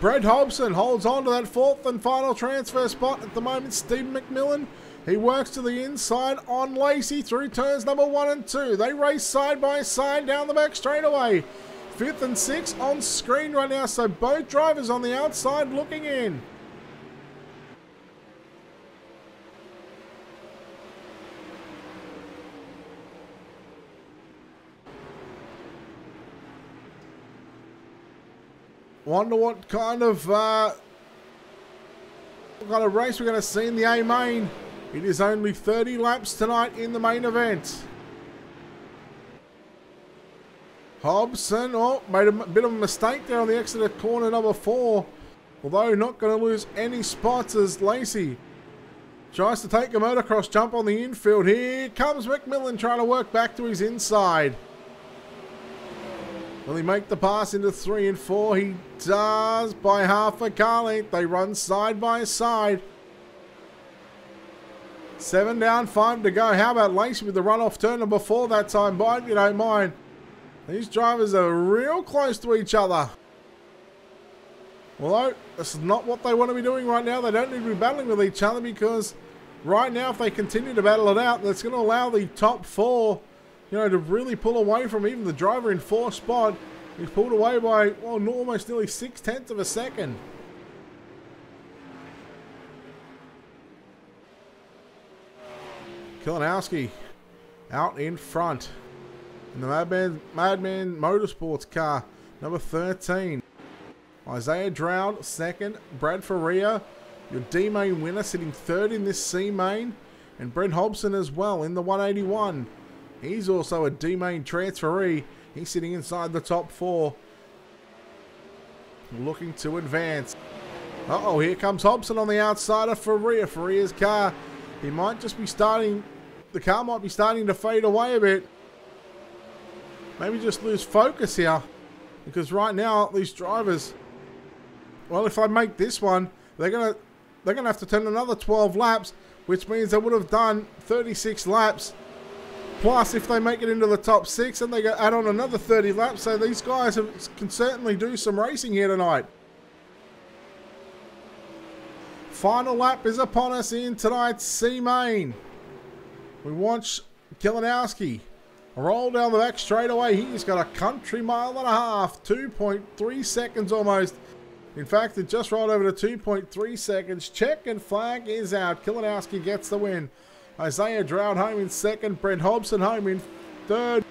Speaker 1: Brent Hobson holds on to that 4th and final transfer spot at the moment. Stephen McMillan, he works to the inside on Lacey through turns number 1 and 2. They race side by side down the back straightaway. 5th and 6th on screen right now, so both drivers on the outside looking in. Wonder what kind of race we're going to see in the A-Main. It is only 30 laps tonight in the main event. Hobson, made a bit of a mistake there on the exit of corner number 4. Although not going to lose any spots as Lacey tries to take a motocross jump on the infield. Here comes McMillan trying to work back to his inside. Will he make the pass into 3 and 4? He does by half a car length. They run side by side. 7 down, 5 to go. How about Lacey with the run off turn number 4 that time? By if you don't mind. These drivers are real close to each other. Although, this is not what they want to be doing right now. They don't need to be battling with each other because right now if they continue to battle it out, that's going to allow the top 4 to really pull away from even the driver in 4th spot. He's pulled away by, well, almost nearly 0.6 of a second. Kilinowski out in front in the Madman Motorsports car, number 13. Isaiah Drought, 2nd. Brad Faria, your D-Main winner, sitting 3rd in this C-Main. And Brent Hobson as well in the 181. He's also a D-Main transferee. He's sitting inside the top 4. Looking to advance. Uh-oh, here comes Hobson on the outside of Faria. Faria's car, he might just be starting, the car might be starting to fade away a bit. Maybe just lose focus here. Because right now, these drivers, well, if I make this one, they're gonna have to turn another 12 laps, which means they would have done 36 laps. Plus, if they make it into the top 6, then they add on another 30 laps. So these guys can certainly do some racing here tonight. Final lap is upon us in tonight's C-Main. We watch Kilinowski roll down the back straight away. He's got a country mile and a half, 2.3 seconds almost. In fact, it just rolled over to 2.3 seconds. Check and flag is out. Kilinowski gets the win. Isaiah Drought home in 2nd. Brent Hobson home in 3rd.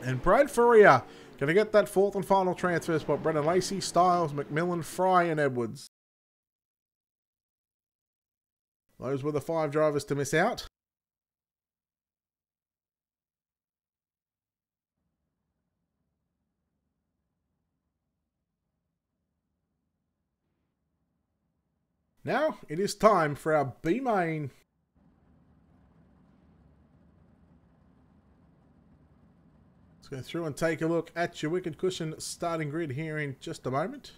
Speaker 1: And Brad Faria Going to get that fourth and final transfer spot. Brendan Lacey, Styles, McMillan, Fry and Edwards. Those were the 5 drivers to miss out. Now it is time for our B main. Let's go through and take a look at your Wicked Cushion starting grid here in just a moment.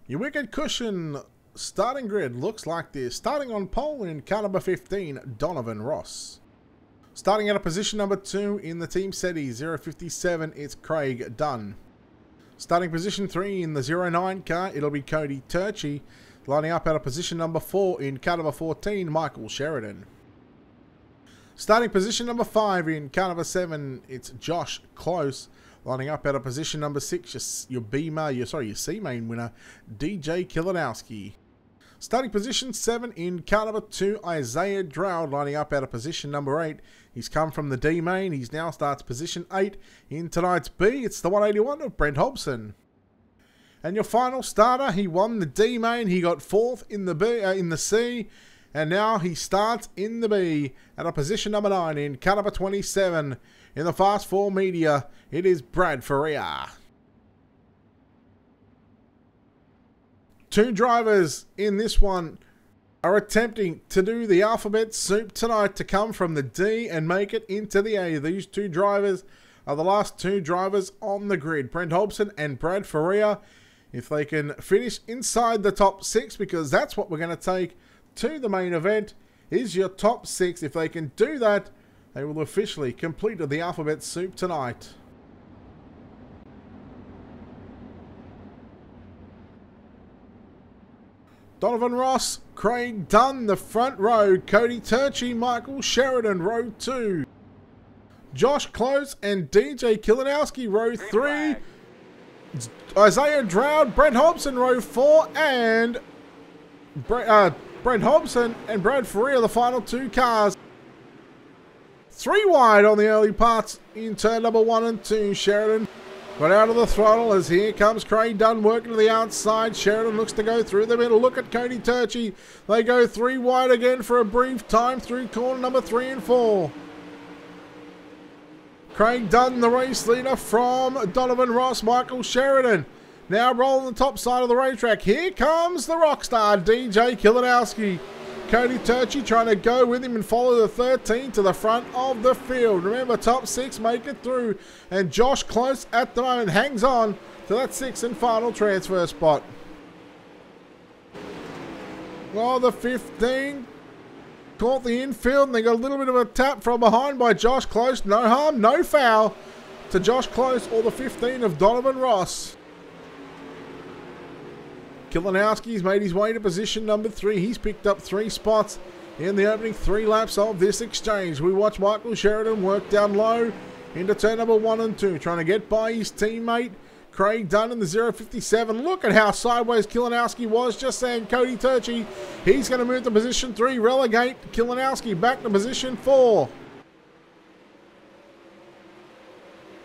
Speaker 1: Your Wicked Cushion starting grid looks like this. Starting on pole in car number 15, Donovan Ross. Starting at a position number 2 in the Team SETI 057, it's Craig Dunn. Starting position 3 in the 09 car, it'll be Cody Turchi. Lining up at a position number 4 in car number 14, Michael Sheridan. Starting position number 5 in car number 7, it's Josh Close. Lining up at a position number 6, your C main winner, DJ Kilinowski. Starting position 7 in car number 2, Isaiah Droud. Lining up at a position number 8. He's come from the D main. He now starts position 8 in tonight's B. It's the 181 of Brent Hobson. And your final starter, he won the D main. He got 4th in the B, in the C. And now he starts in the B at a position number 9 in car number 27. In the Fast 4 Media, it is Brad Faria. 2 drivers in this one are attempting to do the alphabet soup tonight to come from the D and make it into the A. These 2 drivers are the last 2 drivers on the grid, Brent Hobson and Brad Faria. If they can finish inside the top 6, because that's what we're going to take to the main event, is your top 6. If they can do that, they will officially complete the alphabet soup tonight. Donovan Ross, Craig Dunn, the front row. Cody Turchi, Michael Sheridan, row 2. Josh Close and DJ Kilinowski, row 3. Isaiah Droud, Brent Hobson, row 4. And Brent Hobson and Brad Faria, the final 2 cars. 3 wide on the early parts in turn number 1 and 2. Sheridan got out of the throttle as here comes Craig Dunn working to the outside. Sheridan looks to go through the middle. Look at Cody Turchi. They go 3 wide again for a brief time through corner number 3 and 4. Craig Dunn, the race leader from Donovan Ross, Michael Sheridan. Now rolling the top side of the racetrack. Here comes the rock star, DJ Kilinowski. Cody Turchi trying to go with him and follow the 13 to the front of the field. Remember, top 6 make it through. And Josh Close at the moment hangs on to that 6th and final transfer spot. Well, the 15 caught the infield and they got a little bit of a tap from behind by Josh Close. No harm, no foul to Josh Close or the 15 of Donovan Ross. Kilinowski's made his way to position number 3. He's picked up 3 spots in the opening 3 laps of this exchange. We watch Michael Sheridan work down low into turn number 1 and 2, trying to get by his teammate Craig Dunn in the 057. Look at how sideways Kilinowski was, just saying. Cody Turchi, he's going to move to position 3, relegate Kilinowski back to position 4.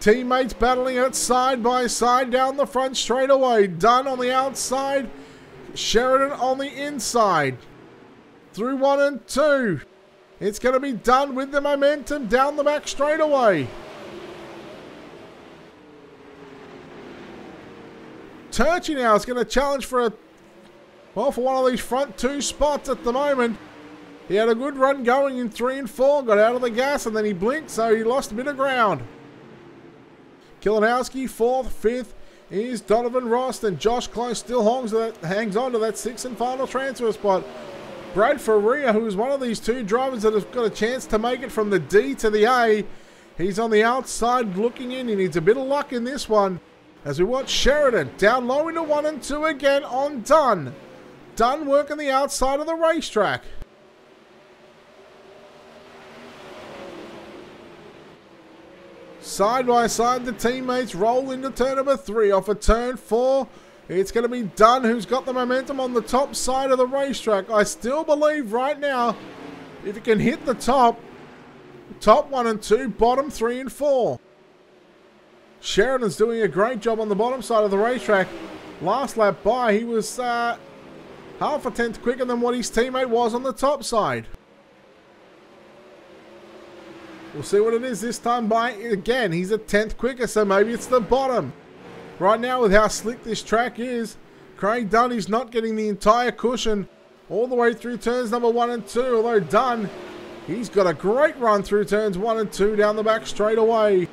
Speaker 1: Teammates battling it side by side down the front straightaway. Dunn on the outside, Sheridan on the inside. Through 1 and 2. It's going to be Dunn with the momentum down the back straightaway. Turchi now is going to challenge for for one of these front 2 spots at the moment. He had a good run going in 3 and 4, got out of the gas and then he blinked, so he lost a bit of ground. Kilinowski 4th, 5th is Donovan Ross, and Josh Close still hangs on to that 6th and final transfer spot. Brad Faria, who is one of these 2 drivers that have got a chance to make it from the D to the A, he's on the outside looking in. He needs a bit of luck in this one as we watch Sheridan down low into 1 and 2 again on Dunn. Dunn working the outside of the racetrack. Side by side, the teammates roll into turn number 3 off of turn 4. It's going to be Dunn who's got the momentum on the top side of the racetrack. I still believe right now, if he can hit the top 1 and 2, bottom 3 and 4. Sheridan's doing a great job on the bottom side of the racetrack. Last lap by, he was half a tenth quicker than what his teammate was on the top side. We'll see what it is this time by. Again, he's a tenth quicker, so maybe it's the bottom. Right now, with how slick this track is, Craig Dunn is not getting the entire cushion all the way through turns number 1 and 2. Although Dunn, he's got a great run through turns 1 and 2 down the back straight away.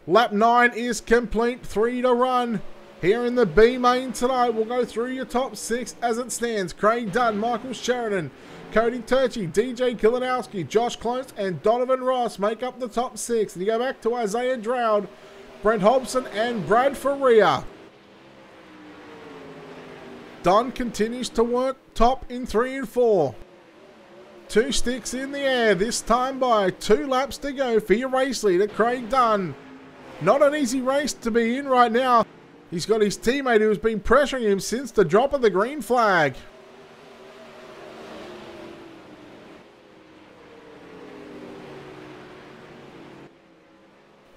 Speaker 1: Lap 9 is complete, 3 to run. Here in the B main tonight, we'll go through your top 6 as it stands. Craig Dunn, Michael Sheridan, Cody Turchi, DJ Kilinowski, Josh Close, and Donovan Ross make up the top 6. And you go back to Isaiah Dowd, Brent Hobson, and Brad Faria. Dunn continues to work top in 3 and 4. 2 sticks in the air, this time by 2 laps to go for your race leader, Craig Dunn. Not an easy race to be in right now. He's got his teammate who's been pressuring him since the drop of the green flag.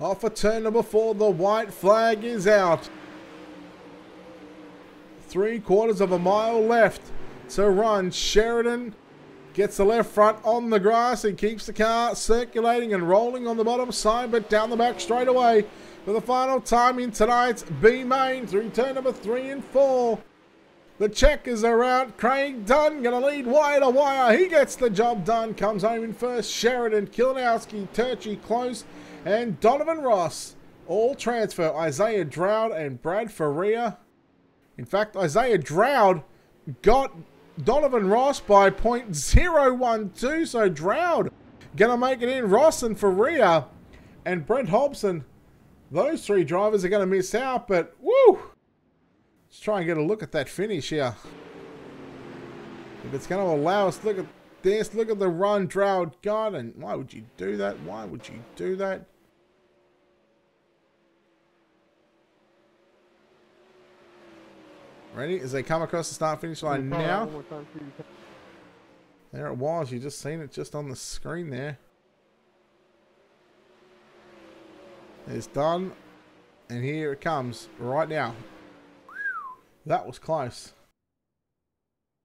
Speaker 1: Off for turn number 4, the white flag is out. 3/4 of a mile left to run. Sheridan gets the left front on the grass and keeps the car circulating and rolling on the bottom side, but down the back straight away for the final time in tonight's B main through turn number 3 and 4. The checkers are out. Craig Dunn going to lead wire to wire. He gets the job done. Comes home in first. Sheridan, Kilinowski, Turchi, Close, and Donovan Ross all transfer. Isaiah Dowd and Brad Faria. In fact, Isaiah Dowd got Donovan Ross by 0.012, so Dowd gonna make it in. Ross and Faria and Brent Hobson, those 3 drivers are gonna miss out, but woo! Let's try and get a look at that finish here. If it's gonna allow us, look at this, look at the run Dowd got, and why would you do that? Why would you do that? Ready? As they come across the start-finish line now. There it was. You just seen it just on the screen there. It's done. And here it comes right now. That was close.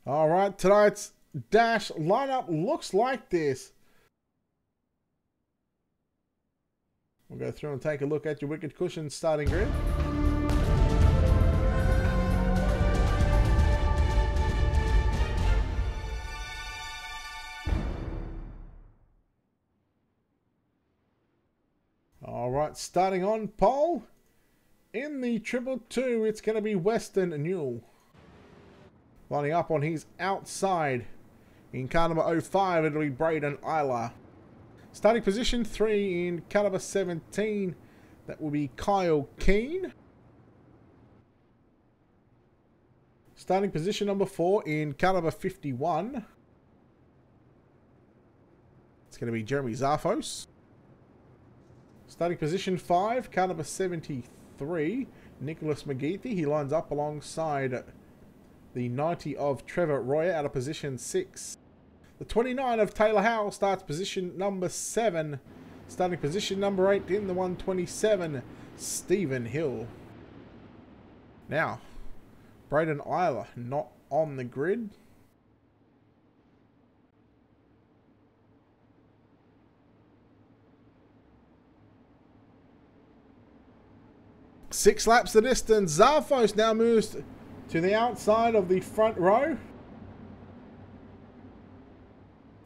Speaker 1: Alright, tonight's dash lineup looks like this. We'll go through and take a look at your Wicked Cushion starting grid. Alright, starting on pole. In the 222, it's going to be Weston Newell. Lining up on his outside. In car number 05, it'll be Braden Isla. Starting position 3 in car number 17, that will be Kyle Keane. Starting position number 4 in car number 51. It's going to be Jeremy Zarfos. Starting position 5, car number 73, Nicholas McGeethy. He lines up alongside the 90 of Trevor Royer out of position 6. The 29 of Taylor Howell starts position number 7. Starting position number 8 in the 127, Stephen Hill. Now, Braden Isla not on the grid. Six laps the distance. Zarfos now moves to the outside of the front row.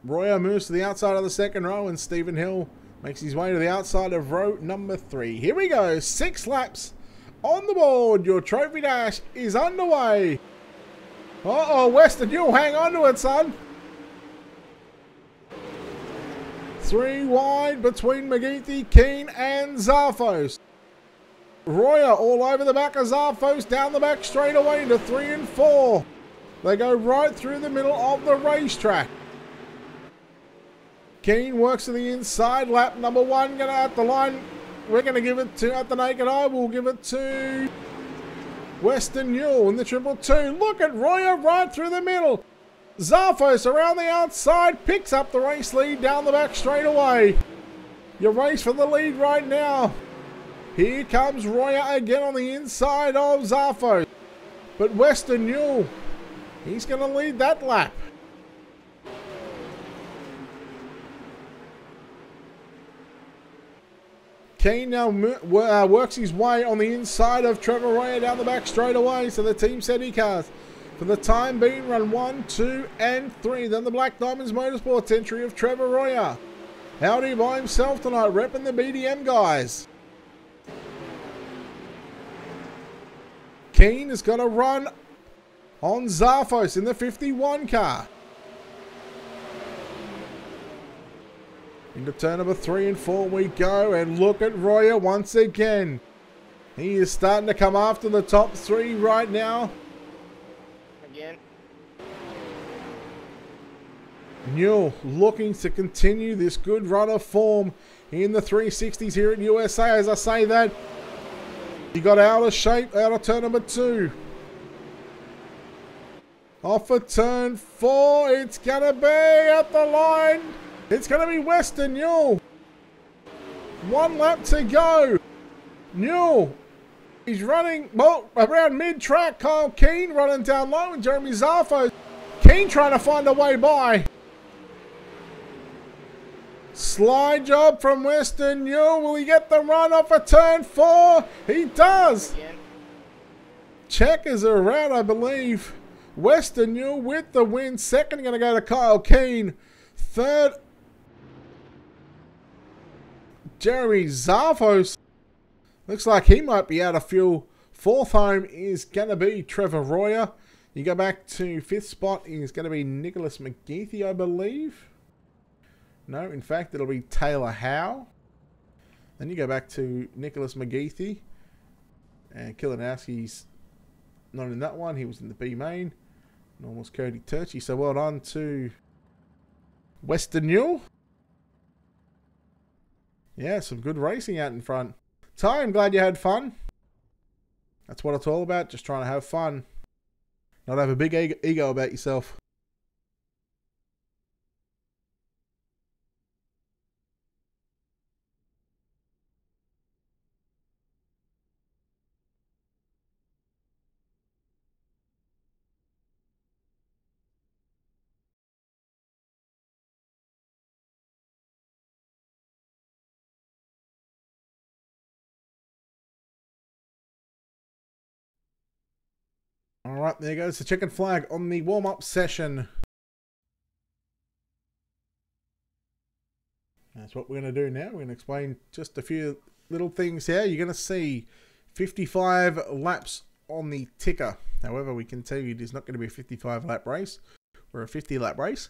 Speaker 1: Royer moves to the outside of the second row, and Stephen Hill makes his way to the outside of row number 3. Here we go. 6 laps on the board. Your trophy dash is underway. Uh-oh, Weston, you'll hang on to it, son. 3 wide between McGeethy, Keane, and Zarfos. Royer all over the back of Zarfos, down the back straight away into 3 and 4. They go right through the middle of the racetrack. Keane works to the inside. Lap number 1 going to at the line we're going to give it to, at the naked eye, we'll give it to Western Newell in the 222. Look at Royer right through the middle. Zarfos around the outside, picks up the race lead down the back straight away. Your race for the lead right now. Here comes Royer again on the inside of Zarfos. But Western Newell, he's going to lead that lap. Keane now works his way on the inside of Trevor Royer down the back straight away. So the Team SETI cars, for the time being, run 1, 2, and 3. Then the Black Diamonds Motorsports entry of Trevor Royer. Howdy by himself tonight, repping the BDM guys. Keane is going to run on Zarfos in the 51 car. Into turn number 3 and 4 we go, and look at Royer once again. He is starting to come after the top 3 right now.
Speaker 3: Again.
Speaker 1: Newell looking to continue this good run of form in the 360s here in USA. As I say that, he got out of shape out of turn number 2. Off of turn 4, it's going to be at the line. It's going to be Western Newell. 1 lap to go. Newell, he's running, well, around mid-track. Kyle Keane running down low, and Jeremy Zarfos. Keane trying to find a way by. Slide job from Western Newell. Will he get the run off of turn 4? He does.
Speaker 3: Again.
Speaker 1: Checkers are around, I believe. Western Newell with the win. Second going to go to Kyle Keane. Third, Jeremy Zarfos. Looks like he might be out of fuel. Fourth home is going to be Trevor Royer. You go back to 5th spot is going to be Nicholas McGeethy, I believe. No, in fact, it'll be Taylor Howe. Then you go back to Nicholas McGeethy. And Kilinowski's not in that one. He was in the B main. Nor was Cody Turchi. So well done to Western Newell. Yeah, some good racing out in front. Ty, I'm glad you had fun. That's what it's all about. Just trying to have fun. Not have a big ego about yourself. Alright, there goes the checkered flag on the warm-up session. That's what we're going to do now. We're going to explain just a few little things here. You're going to see 55 laps on the ticker. However, we can tell you it is not going to be a 55 lap race. We're a 50 lap race.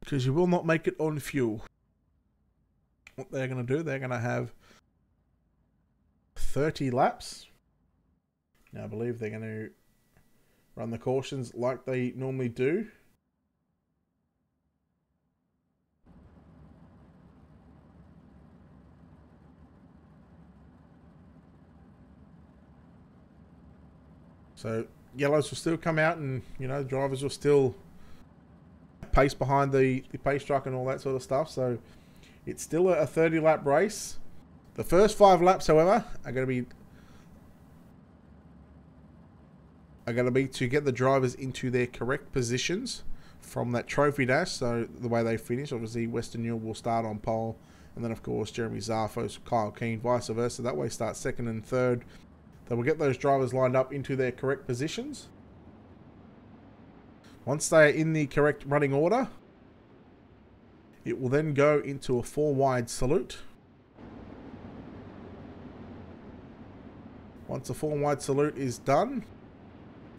Speaker 1: Because you will not make it on fuel. What they're going to do, they're going to have 30 laps. Now, I believe they're going to run the cautions like they normally do. So, yellows will still come out and, you know, drivers will still pace behind the pace truck and all that sort of stuff. So, it's still a 30 lap race. The first 5 laps, however, are going to be to get the drivers into their correct positions from that trophy dash. So the way they finish, obviously Western Newell will start on pole, and then of course Jeremy Zarfos, Kyle Keane, vice versa. That way start second and third. They will get those drivers lined up into their correct positions. Once they are in the correct running order, it will then go into a 4 wide salute. Once the 4 wide salute is done,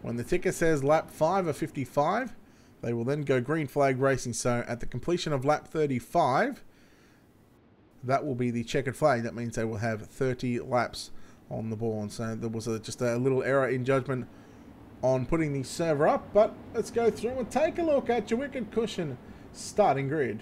Speaker 1: when the ticker says lap 5 of 55, they will then go green flag racing. So at the completion of lap 35, that will be the checkered flag. That means they will have 30 laps on the board. So there was just a little error in judgment on putting the server up. But let's go through and take a look at your wicked cushion starting grid.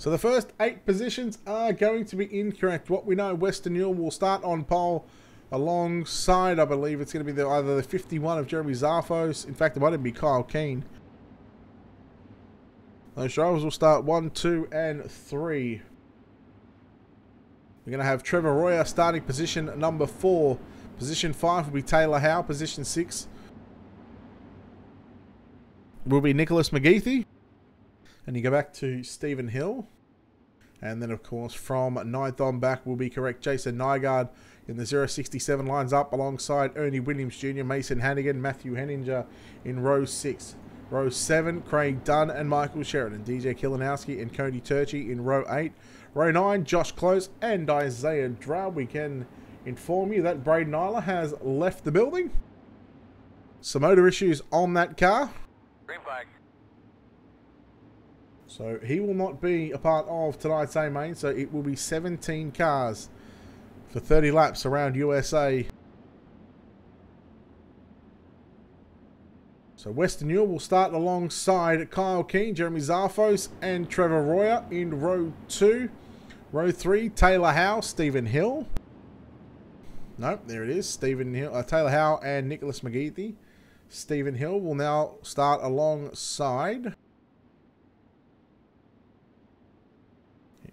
Speaker 1: So the first 8 positions are going to be incorrect. What we know, Western Newell will start on pole alongside, I believe it's going to be either the 51 of Jeremy Zarfos. In fact, it might even be Kyle Keane. Those drivers will start 1, 2, and 3. We're going to have Trevor Royer starting position number 4. Position 5 will be Taylor Howe. Position 6 will be Nicholas McGeethy. And you go back to Stephen Hill. And then, of course, from 9th on back will be correct Jason Nygaard in the 067 lines up alongside Ernie Williams Jr., Mason Hannigan, Matthew Henninger in row 6. Row 7, Craig Dunn and Michael Sheridan. DJ Kilinowski and Cody Turchi in row 8. Row 9, Josh Close and Isaiah Drow. We can inform you that Braden Nyler has left the building. Some motor issues on that car.
Speaker 2: Green flag.
Speaker 1: So he will not be a part of tonight's A main. So it will be 17 cars for 30 laps around USA. So Western Newell will start alongside Kyle Keane, Jeremy Zarfos and Trevor Royer in row 2. Row 3, Taylor Howe, Stephen Hill. Nope, there it is. Taylor Howe and Nicholas McGeethy. Stephen Hill will now start alongside.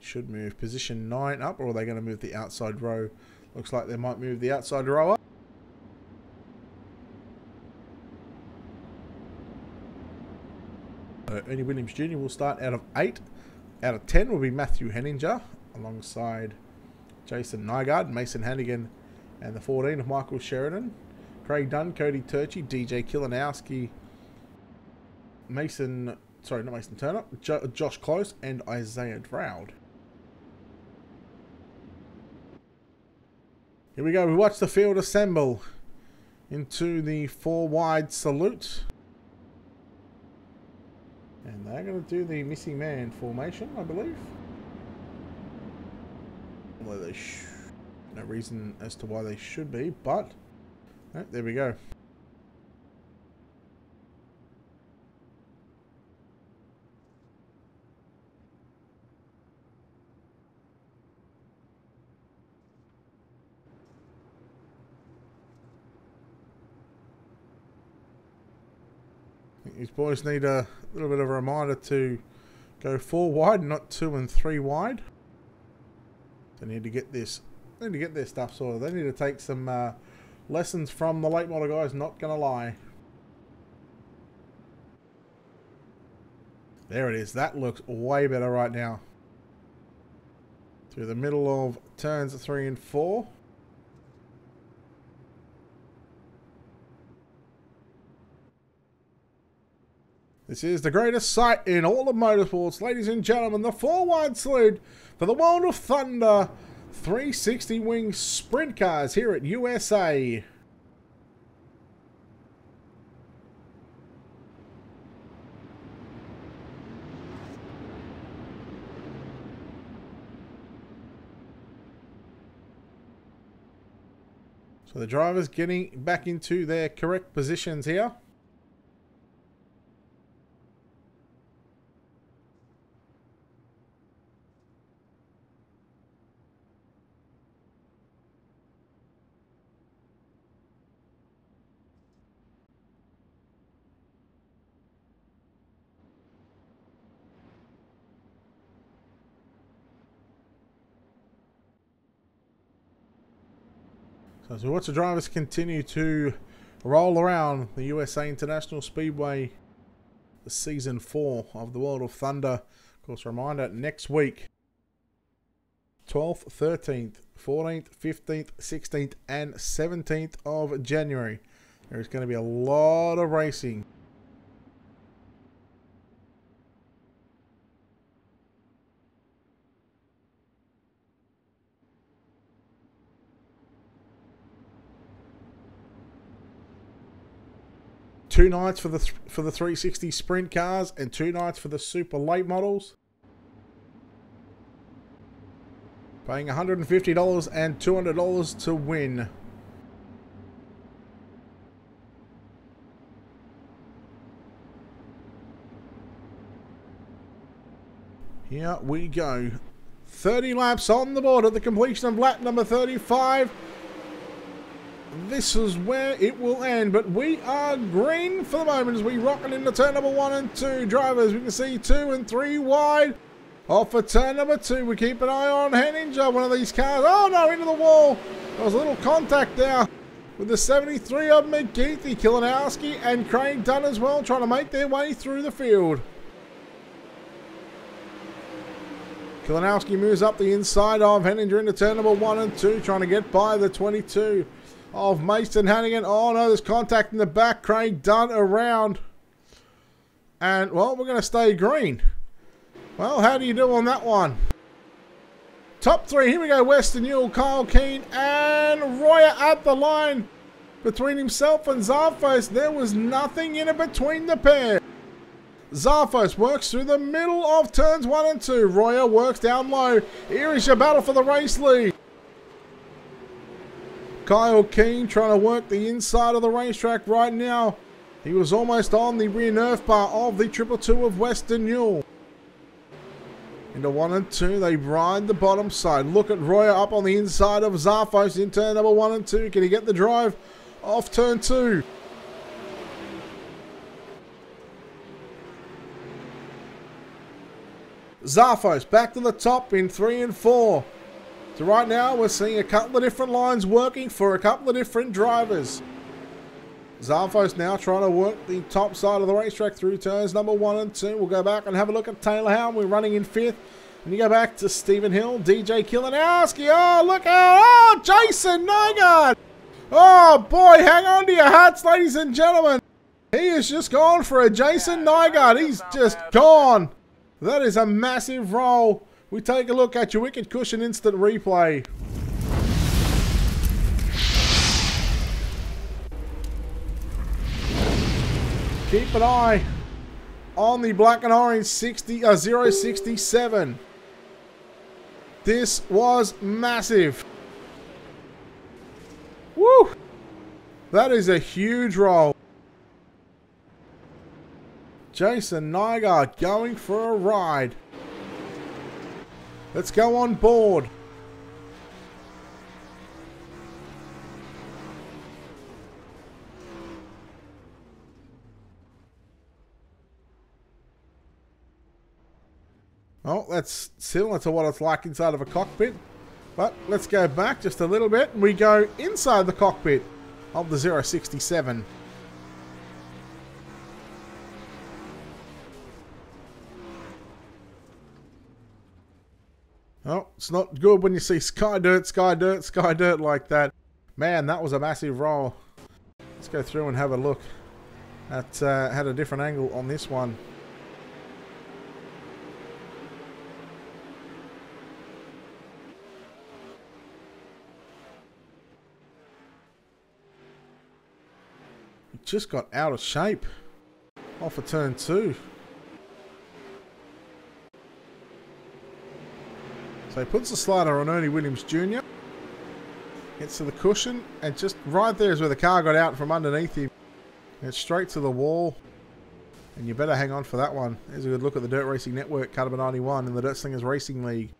Speaker 1: Should move position 9 up, or are they going to move the outside row? Looks like they might move the outside row up. Ernie Williams Jr. will start out of 8. Out of 10 will be Matthew Henninger alongside Jason Nygaard, Mason Hannigan, and the 14 of Michael Sheridan. Craig Dunn, Cody Turchi, DJ Kilinowski, Josh Close, and Isaiah Droud. Here we go. We watch the field assemble into the 4 wide salute. And they're going to do the missing man formation, I believe. Although they no reason as to why they should be, but oh, there we go. These boys need a little bit of a reminder to go 4 wide, not 2 and 3 wide. They need to get this. They need to get their stuff sorted. They need to take some lessons from the late model guys. Not gonna lie. There it is. That looks way better right now. Through the middle of turns 3 and 4. This is the greatest sight in all of motorsports, ladies and gentlemen. The 4 wide salute for the World of Thunder 360 wing sprint cars here at USA. So the drivers getting back into their correct positions here. So as we watch the drivers continue to roll around the USA International Speedway, the Season 4 of the World of Thunder. Of course, a reminder, next week, 12th, 13th, 14th, 15th, 16th, and 17th of January. There is going to be a lot of racing. Two nights for the 360 sprint cars and 2 nights for the super late models. Paying $150 and $200 to win. Here we go. 30 laps on the board at the completion of lap number 35. This is where it will end, but we are green for the moment as we rock it into turn number 1 and 2. Drivers, we can see 2 and 3 wide. Off for turn number 2, we keep an eye on Henninger, one of these cars. Oh no, into the wall. There was a little contact there with the 73 of McGeethy, Kilinowski and Craig Dunn as well, trying to make their way through the field. Kilinowski moves up the inside of Henninger into turn number 1 and 2, trying to get by the 22 of Mason Hannigan. Oh no, there's contact in the back. Craig Dunn around. And, well, we're going to stay green. Well, how do you do on that one? Top 3, here we go. Western Ewell, Kyle Keane and Royer at the line. Between himself and Zarfos, there was nothing in it between the pair. Zarfos works through the middle of turns 1 and 2. Royer works down low. Here is your battle for the race lead. Kyle Keane trying to work the inside of the racetrack right now. He was almost on the rear nerf bar of the 222 of Western Ewell. Into 1 and 2, they ride the bottom side. Look at Royer up on the inside of Zarfos in turn number 1 and 2. Can he get the drive off turn 2? Zarfos back to the top in 3 and 4. So right now we're seeing a couple of different lines working for a couple of different drivers. Zarfos now trying to work the top side of the racetrack through turns number 1 and 2. We'll go back and have a look at Taylor Howard. We're running in 5th. And you go back to Stephen Hill, DJ Kilinowski. Oh, look out. Oh, Jason Nygaard. Oh, boy, hang on to your hats, ladies and gentlemen. He has just gone for a Jason Nygaard. He's just gone. That is a massive roll. We take a look at your Wicked Cushion instant replay. Keep an eye on the black and orange 067. This was massive. Woo! That is a huge roll. Jason Nygaard going for a ride. Let's go on board. Oh, that's similar to what it's like inside of a cockpit. But let's go back just a little bit and we go inside the cockpit of the 067. Oh, it's not good when you see sky dirt, sky dirt, sky dirt like that. Man, that was a massive roll. Let's go through and have a look at, had a different angle on this one. It just got out of shape off of turn 2. So he puts the slider on Ernie Williams Jr. Gets to the cushion, and just right there is where the car got out from underneath him. It's straight to the wall. And you better hang on for that one. There's a good look at the Dirt Racing Network, cut number 91 in the Dirt Slingers Racing League.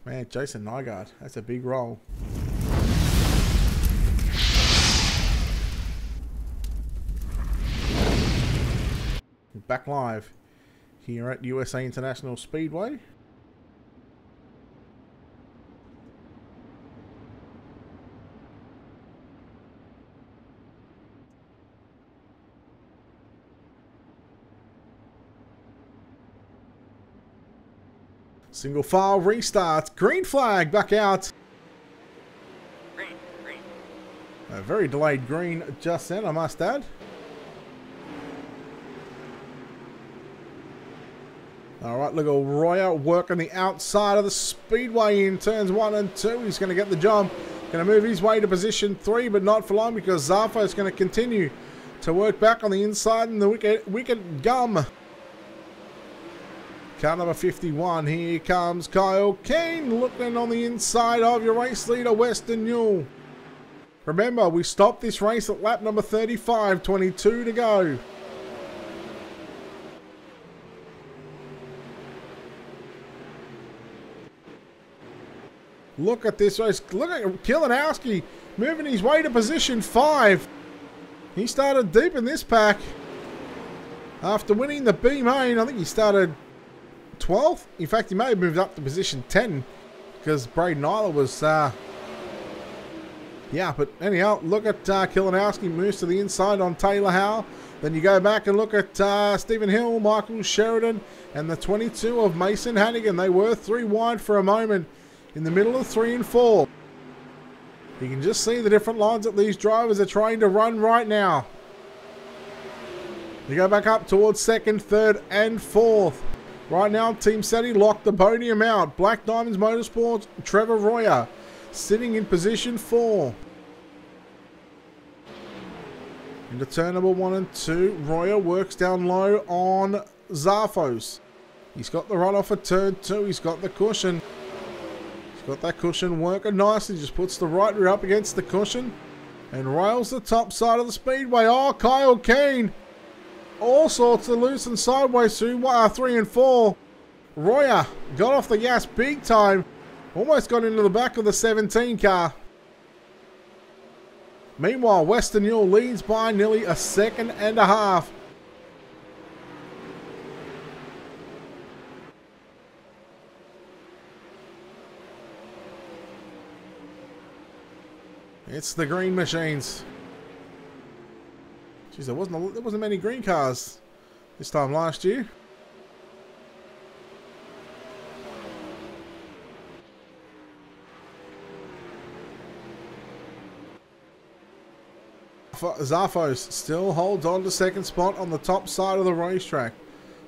Speaker 1: Man, Jason Nygaard, that's a big roll. Back live here at USA International Speedway. Single file restart. Green flag back out.
Speaker 2: Green, green.
Speaker 1: A very delayed green just then, I must add. Alright, look at Royer working the outside of the speedway in turns 1 and 2. He's going to get the job. Going to move his way to position 3, but not for long because Zarfo is going to continue to work back on the inside and the wicked gum. Car number 51, here comes Kyle Keane looking on the inside of your race leader, Western Ewell. Remember, we stopped this race at lap number 35, 22 to go. Look at this race. Look at Kilinowski moving his way to position 5. He started deep in this pack. After winning the B main, I think he started 12th. In fact, he may have moved up to position 10 because Braden Nyler was... yeah, but anyhow, look at Kilinowski moves to the inside on Taylor Howe. Then you go back and look at Stephen Hill, Michael Sheridan, and the 22 of Mason Hannigan. They were 3 wide for a moment in the middle of 3 and 4. You can just see the different lines that these drivers are trying to run right now. You go back up towards 2nd, 3rd, and 4th. Right now, Team Seti locked the podium out. Black Diamonds Motorsports, Trevor Royer, sitting in position 4. Into turn number 1 and 2, Royer works down low on Zarfos. He's got the run off at turn 2. He's got the cushion. He's got that cushion working nicely. Just puts the right rear up against the cushion and rails the top side of the speedway. Oh, Kyle Keane. All sorts of loose and sideways through 3 and 4. Royer got off the gas big time. Almost got into the back of the 17 car. Meanwhile, Western Yule leads by nearly a second and a half. It's the green machines. Jeez, there wasn't many green cars this time last year. Zarfos still holds on to 2nd spot on the top side of the racetrack.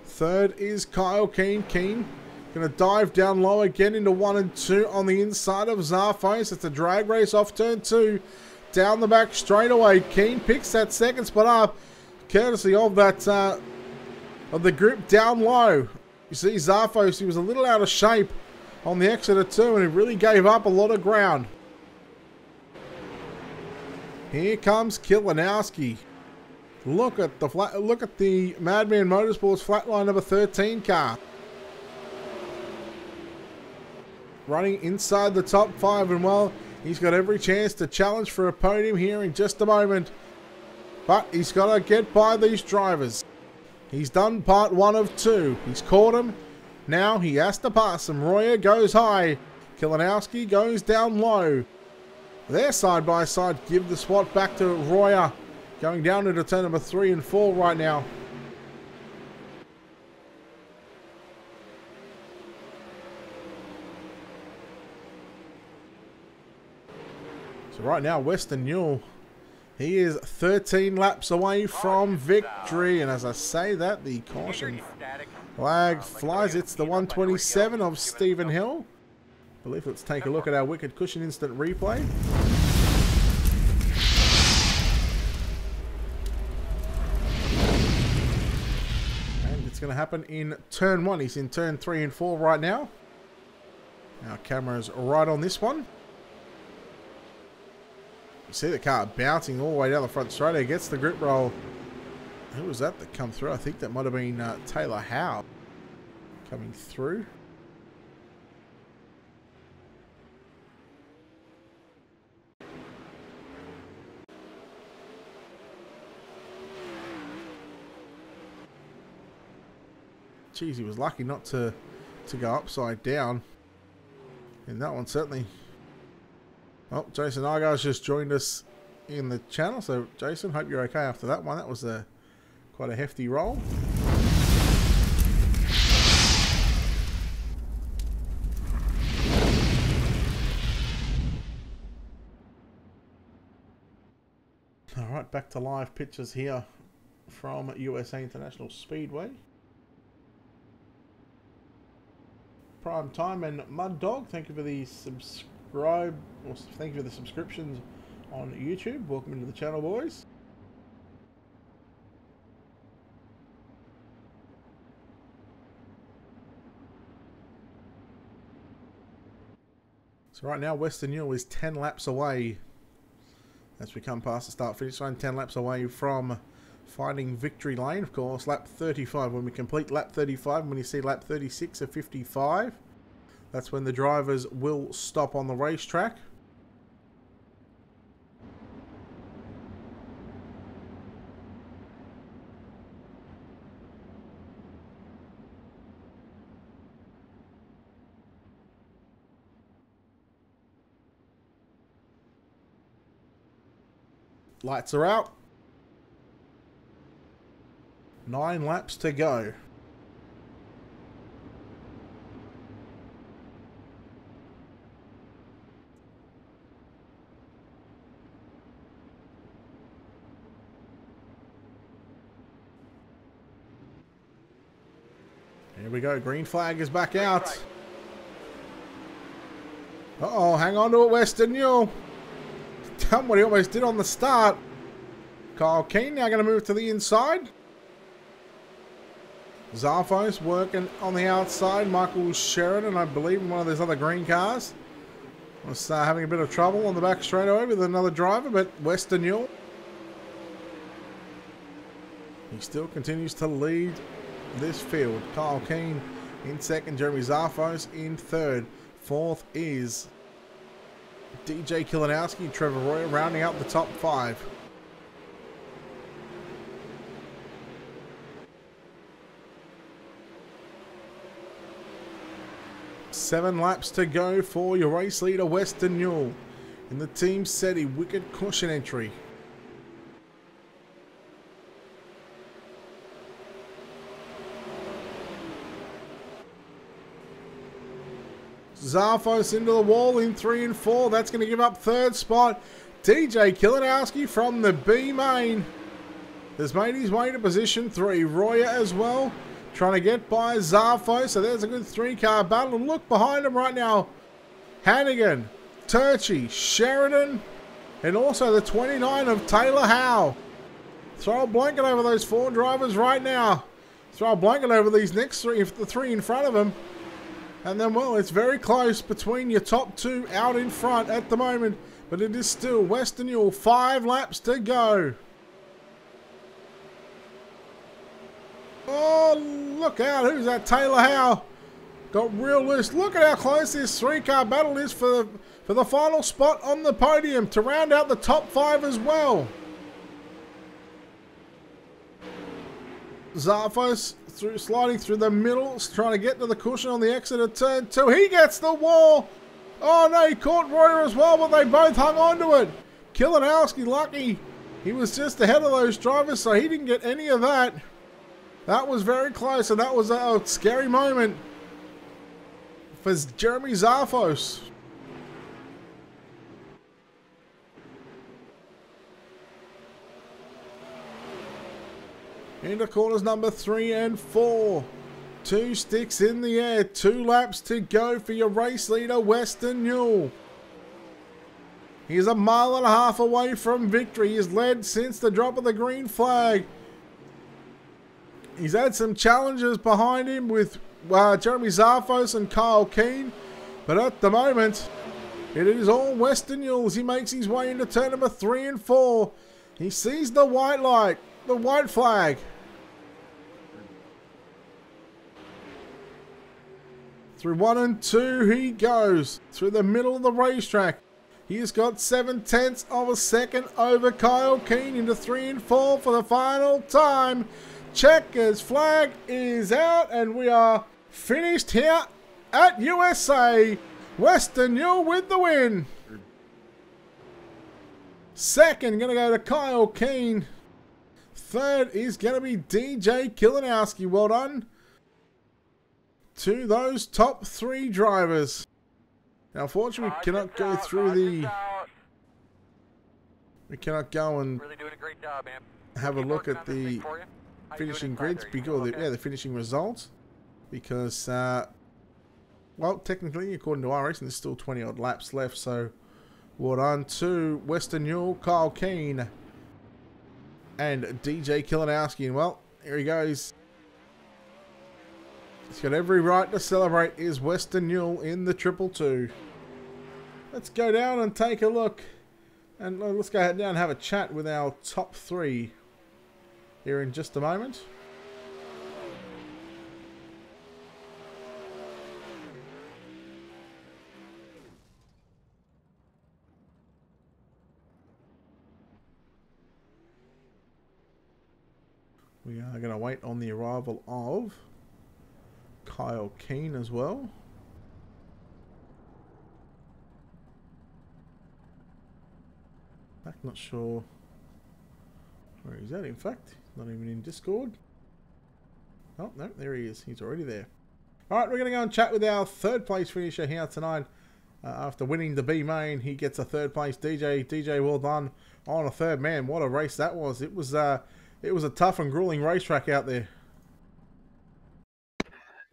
Speaker 1: 3rd is Kyle Keane. Keane going to dive down low again into 1 and 2 on the inside of Zarfos. It's a drag race off turn 2. Down the back straight away. Keane picks that 2nd spot up, courtesy of that of the group down low. You see Zarfos, he was a little out of shape on the exit of 2 and he really gave up a lot of ground. Here comes Kilinowski. Look at the Madman Motorsports flatline number 13 car. Running inside the top 5, and well, he's got every chance to challenge for a podium here in just a moment. But he's got to get by these drivers. He's done part 1 of 2. He's caught him. Now he has to pass them. Royer goes high. Kilinowski goes down low. They're side by side. Give the spot back to Royer. Going down into turn number 3 and 4 right now. So right now, Western Newell, he is 13 laps away from victory. And as I say that, the caution flag flies. It's the 127 of Stephen Hill. I believe let's take a look at our Wicked Cushion instant replay. And it's going to happen in turn 1. He's in turn 3 and 4 right now. Our camera's right on this one. You see the car bouncing all the way down the front straight. He gets the grip roll. Who was that come through? I think that might have been Taylor Howe coming through. Geez, he was lucky not to go upside down. And that one certainly... Oh, Jason Igar's just joined us in the channel. So, Jason, hope you're okay after that one. That was quite a hefty roll. Alright, back to live pictures here from USA International Speedway. Prime Time and Mud Dog, thank you for the thank you for the subscriptions on YouTube. Welcome into the channel, boys. So right now, Western Newell is 10 laps away as we come past the start-finish line. 10 laps away from finding victory lane. Of course, lap 35. When we complete lap 35, when you see lap 36 of 55, That's when the drivers will stop on the racetrack. Lights are out. 9 laps to go. Here we go. Green flag is back out. Uh-oh, hang on to it, Western Newell. Done what he almost did on the start. Kyle Keane now going to move to the inside. Zarfos working on the outside. Michael Sheridan, I believe, in one of those other green cars, was having a bit of trouble on the back straightaway with another driver, but Western Newell, he still continues to lead this field. Kyle Keane in second, Jeremy Zarfos in third. Fourth is DJ Kilinowski, Trevor Roy rounding out the top 5. Seven laps to go for your race leader, Western Newell, in the Team SETI Wicked Cushion entry. Zarfos into the wall in 3 and 4. That's going to give up third spot. DJ Kilinowski from the B main has made his way to position 3. Royer as well, trying to get by Zarfos. So there's a good 3-car battle. And look behind him right now. Hannigan, Turchi, Sheridan, and also the 29 of Taylor Howe. Throw a blanket over those 4 drivers right now. Throw a blanket over these next 3, the 3 in front of them. And then, well, it's very close between your top 2 out in front at the moment. But it is still Western Newell. 5 laps to go. Oh, look out. Who's that? Taylor Howe. Got real loose. Look at how close this 3-car battle is for the final spot on the podium to round out the top 5 as well. Zarfos sliding through the middle, trying to get to the cushion on the exit of turn 2. He gets the wall. Oh no, he caught Royer as well, but they both hung on to it. Kilinowski lucky. He was just ahead of those drivers, so he didn't get any of that. That was very close, and that was a scary moment for Jeremy Zarfos. Into corners number 3 and 4. 2 sticks in the air. 2 laps to go for your race leader, Western Newell. He's a mile and a half away from victory. He's led since the drop of the green flag. He's had some challenges behind him with Jeremy Zarfos and Kyle Keane. But at the moment, it is all Western Newell as he makes his way into turn number 3 and 4. He sees the white light. The white flag. Through 1 and 2 he goes. Through the middle of the racetrack. He's got 7/10 of a second over Kyle Keane into 3 and 4 for the final time. Checkers flag is out and we are finished here at USA. Western Newell with the win. Second going to go to Kyle Keane. Third is going to be DJ Kilinowski. Well done to those top 3 drivers. Now, unfortunately, we cannot go through the... We cannot go and
Speaker 2: Really doing a great job, man.
Speaker 1: have a look at the finishing grids, because the finishing results. Because, well, technically, according to Iracing, there's still 20-odd laps left. So, well done to Western Newell, Kyle Keane, and DJ Kilinowski. And well, here he goes. He's got every right to celebrate, is Western Newell in the 222. Let's go down and take a look. And let's go down and have a chat with our top 3 here in just a moment. We are going to wait on the arrival of Kyle Keane as well. I'm not sure where he's at. In fact, not even in Discord. Oh, no, there he is. He's already there. Alright, we're going to go and chat with our third place finisher here tonight. After winning the B main, he gets a third place. DJ, well done on a third. Man, what a race that was. It was a tough and grueling racetrack out there.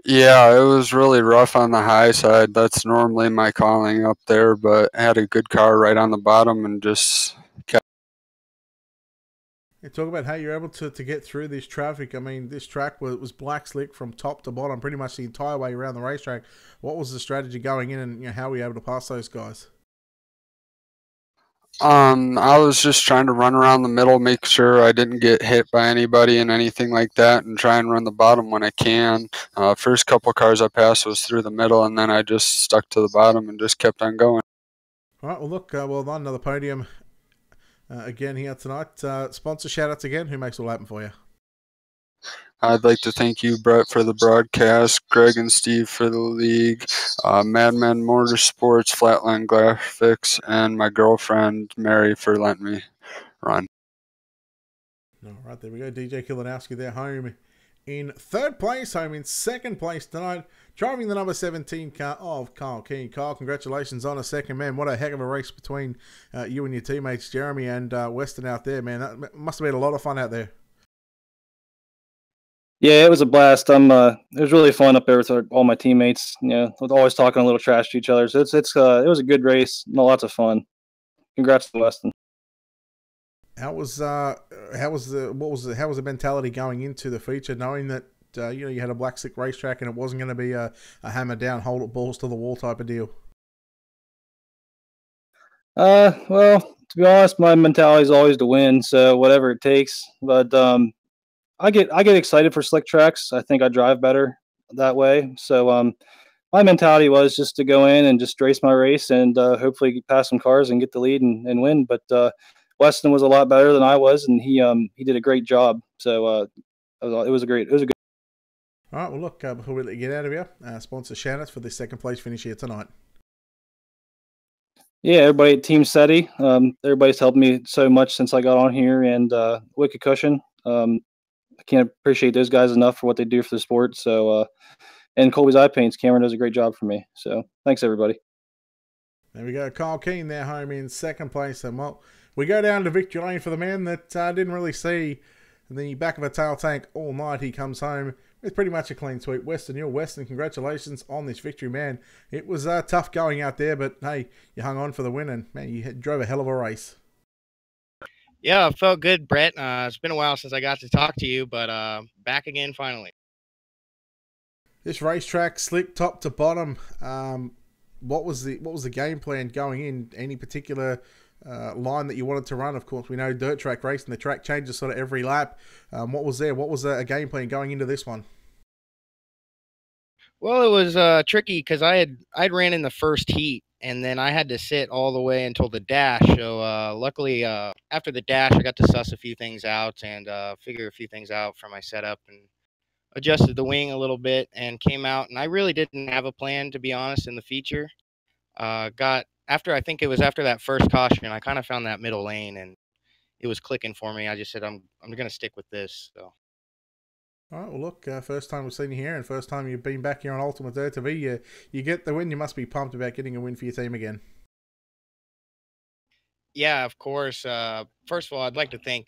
Speaker 4: Yeah, it was really rough on the high side. That's normally my calling up there, but I had a good car right on the bottom and just kept.
Speaker 1: Yeah, talk about how you're able to get through this traffic. I mean, this track was black slick from top to bottom, pretty much the entire way around the racetrack. What was the strategy going in, and how were you able to pass those guys?
Speaker 4: I was just trying to run around the middle, make sure I didn't get hit by anybody and anything like that, and try and run the bottom when I can. First couple cars I passed was through the middle, and then I just stuck to the bottom and just kept on going.
Speaker 1: All right, well, look, well done. Another podium again here tonight. Sponsor shout-outs again. Who makes it all happen for you?
Speaker 4: I'd like to thank you, Brett, for the broadcast, Greg and Steve for the league, Madman Motorsports, Flatline Graphics, and my girlfriend, Mary, for letting me run.
Speaker 1: All right, there we go. DJ Kilinowski there, home in third place, home in second place tonight, driving the number 17 car of Kyle Keane. Kyle, congratulations on a second, man. What a heck of a race between you and your teammates, Jeremy and Weston out there, man. That must have been a lot of fun out there.
Speaker 5: Yeah, it was a blast. It was really fun up there with all my teammates. Yeah, always talking a little trash to each other. So it was a good race, lots of fun. Congrats to Weston.
Speaker 1: How was the mentality going into the feature, knowing that you had a black slick racetrack and it wasn't going to be a hammer down, hold it balls to the wall type of deal?
Speaker 5: Well, to be honest, my mentality is always to win, so whatever it takes. But I get excited for slick tracks. I think I drive better that way. So my mentality was just to go in and just race my race and hopefully pass some cars and get the lead and win. But Weston was a lot better than I was, and he did a great job. So it was a good.
Speaker 1: All right. Well, look, before we let you get out of here, sponsor shout-outs for the second place finish here tonight.
Speaker 5: Yeah, everybody at Team SETI. Everybody's helped me so much since I got on here, and Wicked Cushion. I can't appreciate those guys enough for what they do for the sport. So, and Colby's Eye Paints, Cameron does a great job for me. So, thanks everybody.
Speaker 1: There we go. Kyle Keane there, home in second place. And well, we go down to victory lane for the man that didn't really see the back of a tail tank all night. He comes home with pretty much a clean sweep. Weston, congratulations on this victory, man. It was tough going out there, but hey, you hung on for the win, and man, you drove a hell of a race.
Speaker 3: Yeah, it felt good, Brett. It's been a while since I got to talk to you, but back again finally.
Speaker 1: This racetrack, slick top to bottom. What was the game plan going in? Any particular line that you wanted to run? Of course, we know dirt track racing, the track changes sort of every lap. What was there? What was a game plan going into this one?
Speaker 3: Well, it was tricky because I'd ran in the first heat, and then I had to sit all the way until the dash. So luckily, after the dash, I got to suss a few things out and figure a few things out for my setup, and adjusted the wing a little bit and came out. And I really didn't have a plan, to be honest, in the feature. I think it was after that first caution, I kind of found that middle lane, and it was clicking for me. I just said, I'm going to stick with this. So.
Speaker 1: All right, well, look, first time we've seen you here and first time you've been back here on Ultimate Dirt TV, you get the win. You must be pumped about getting a win for your team again.
Speaker 3: Yeah, of course. First of all, I'd like to thank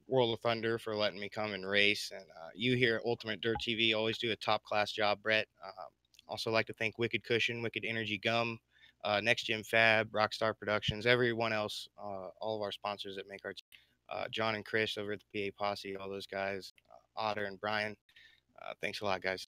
Speaker 3: World of Thunder for letting me come and race. And you here at Ultimate Dirt TV always do a top-class job, Brett. Also like to thank Wicked Cushion, Wicked Energy Gum, Next Gen Fab, Rockstar Productions, everyone else, all of our sponsors that make our John and Chris over at the PA Posse, all those guys, Otter and Brian. Thanks a lot, guys.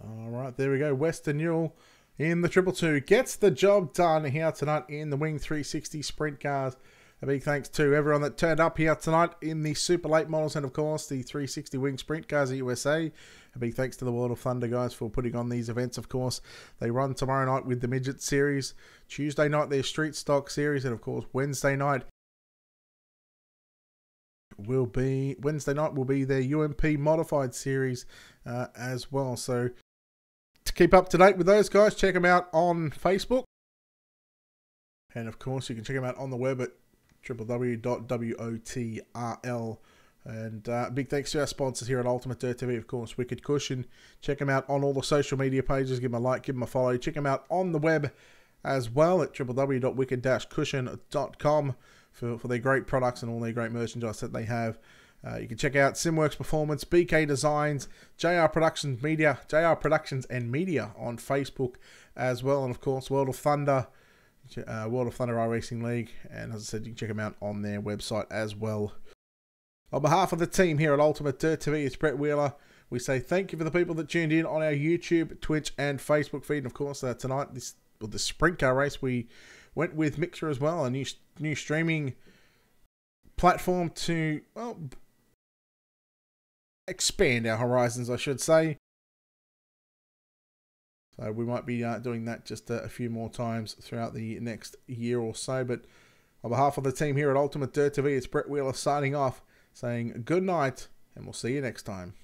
Speaker 1: All right, there we go. Weston Newell in the 222 gets the job done here tonight in the Wing 360 Sprint Cars. A big thanks to everyone that turned up here tonight in the super late models and, of course, the 360 Wing Sprint Cars at USA. A big thanks to the World of Thunder guys for putting on these events, of course. They run tomorrow night with the Midget Series. Tuesday night, their Street Stock Series. And, of course, Wednesday night will be Wednesday night. Will be their UMP modified series as well. So to keep up to date with those guys, check them out on Facebook, and of course you can check them out on the web at www.wotrl. And big thanks to our sponsors here at Ultimate Dirt TV, of course, Wicked Cushion. Check them out on all the social media pages. Give them a like, give them a follow. Check them out on the web as well at www.wicked-cushion.com for their great products and all their great merchandise that they have. You can check out Simworks Performance, BK Designs, JR Productions and Media on Facebook as well. And of course, World of Thunder Iracing League. And as I said, you can check them out on their website as well. On behalf of the team here at Ultimate Dirt TV, it's Brett Wheeler. We say thank you for the people that tuned in on our YouTube, Twitch, and Facebook feed. And of course, tonight, the sprint car race, we went with Mixer as well, a new streaming platform to, well, expand our horizons, I should say. So we might be doing that just a few more times throughout the next year or so. But on behalf of the team here at Ultimate Dirt TV, it's Brett Wheeler signing off, saying good night, and we'll see you next time.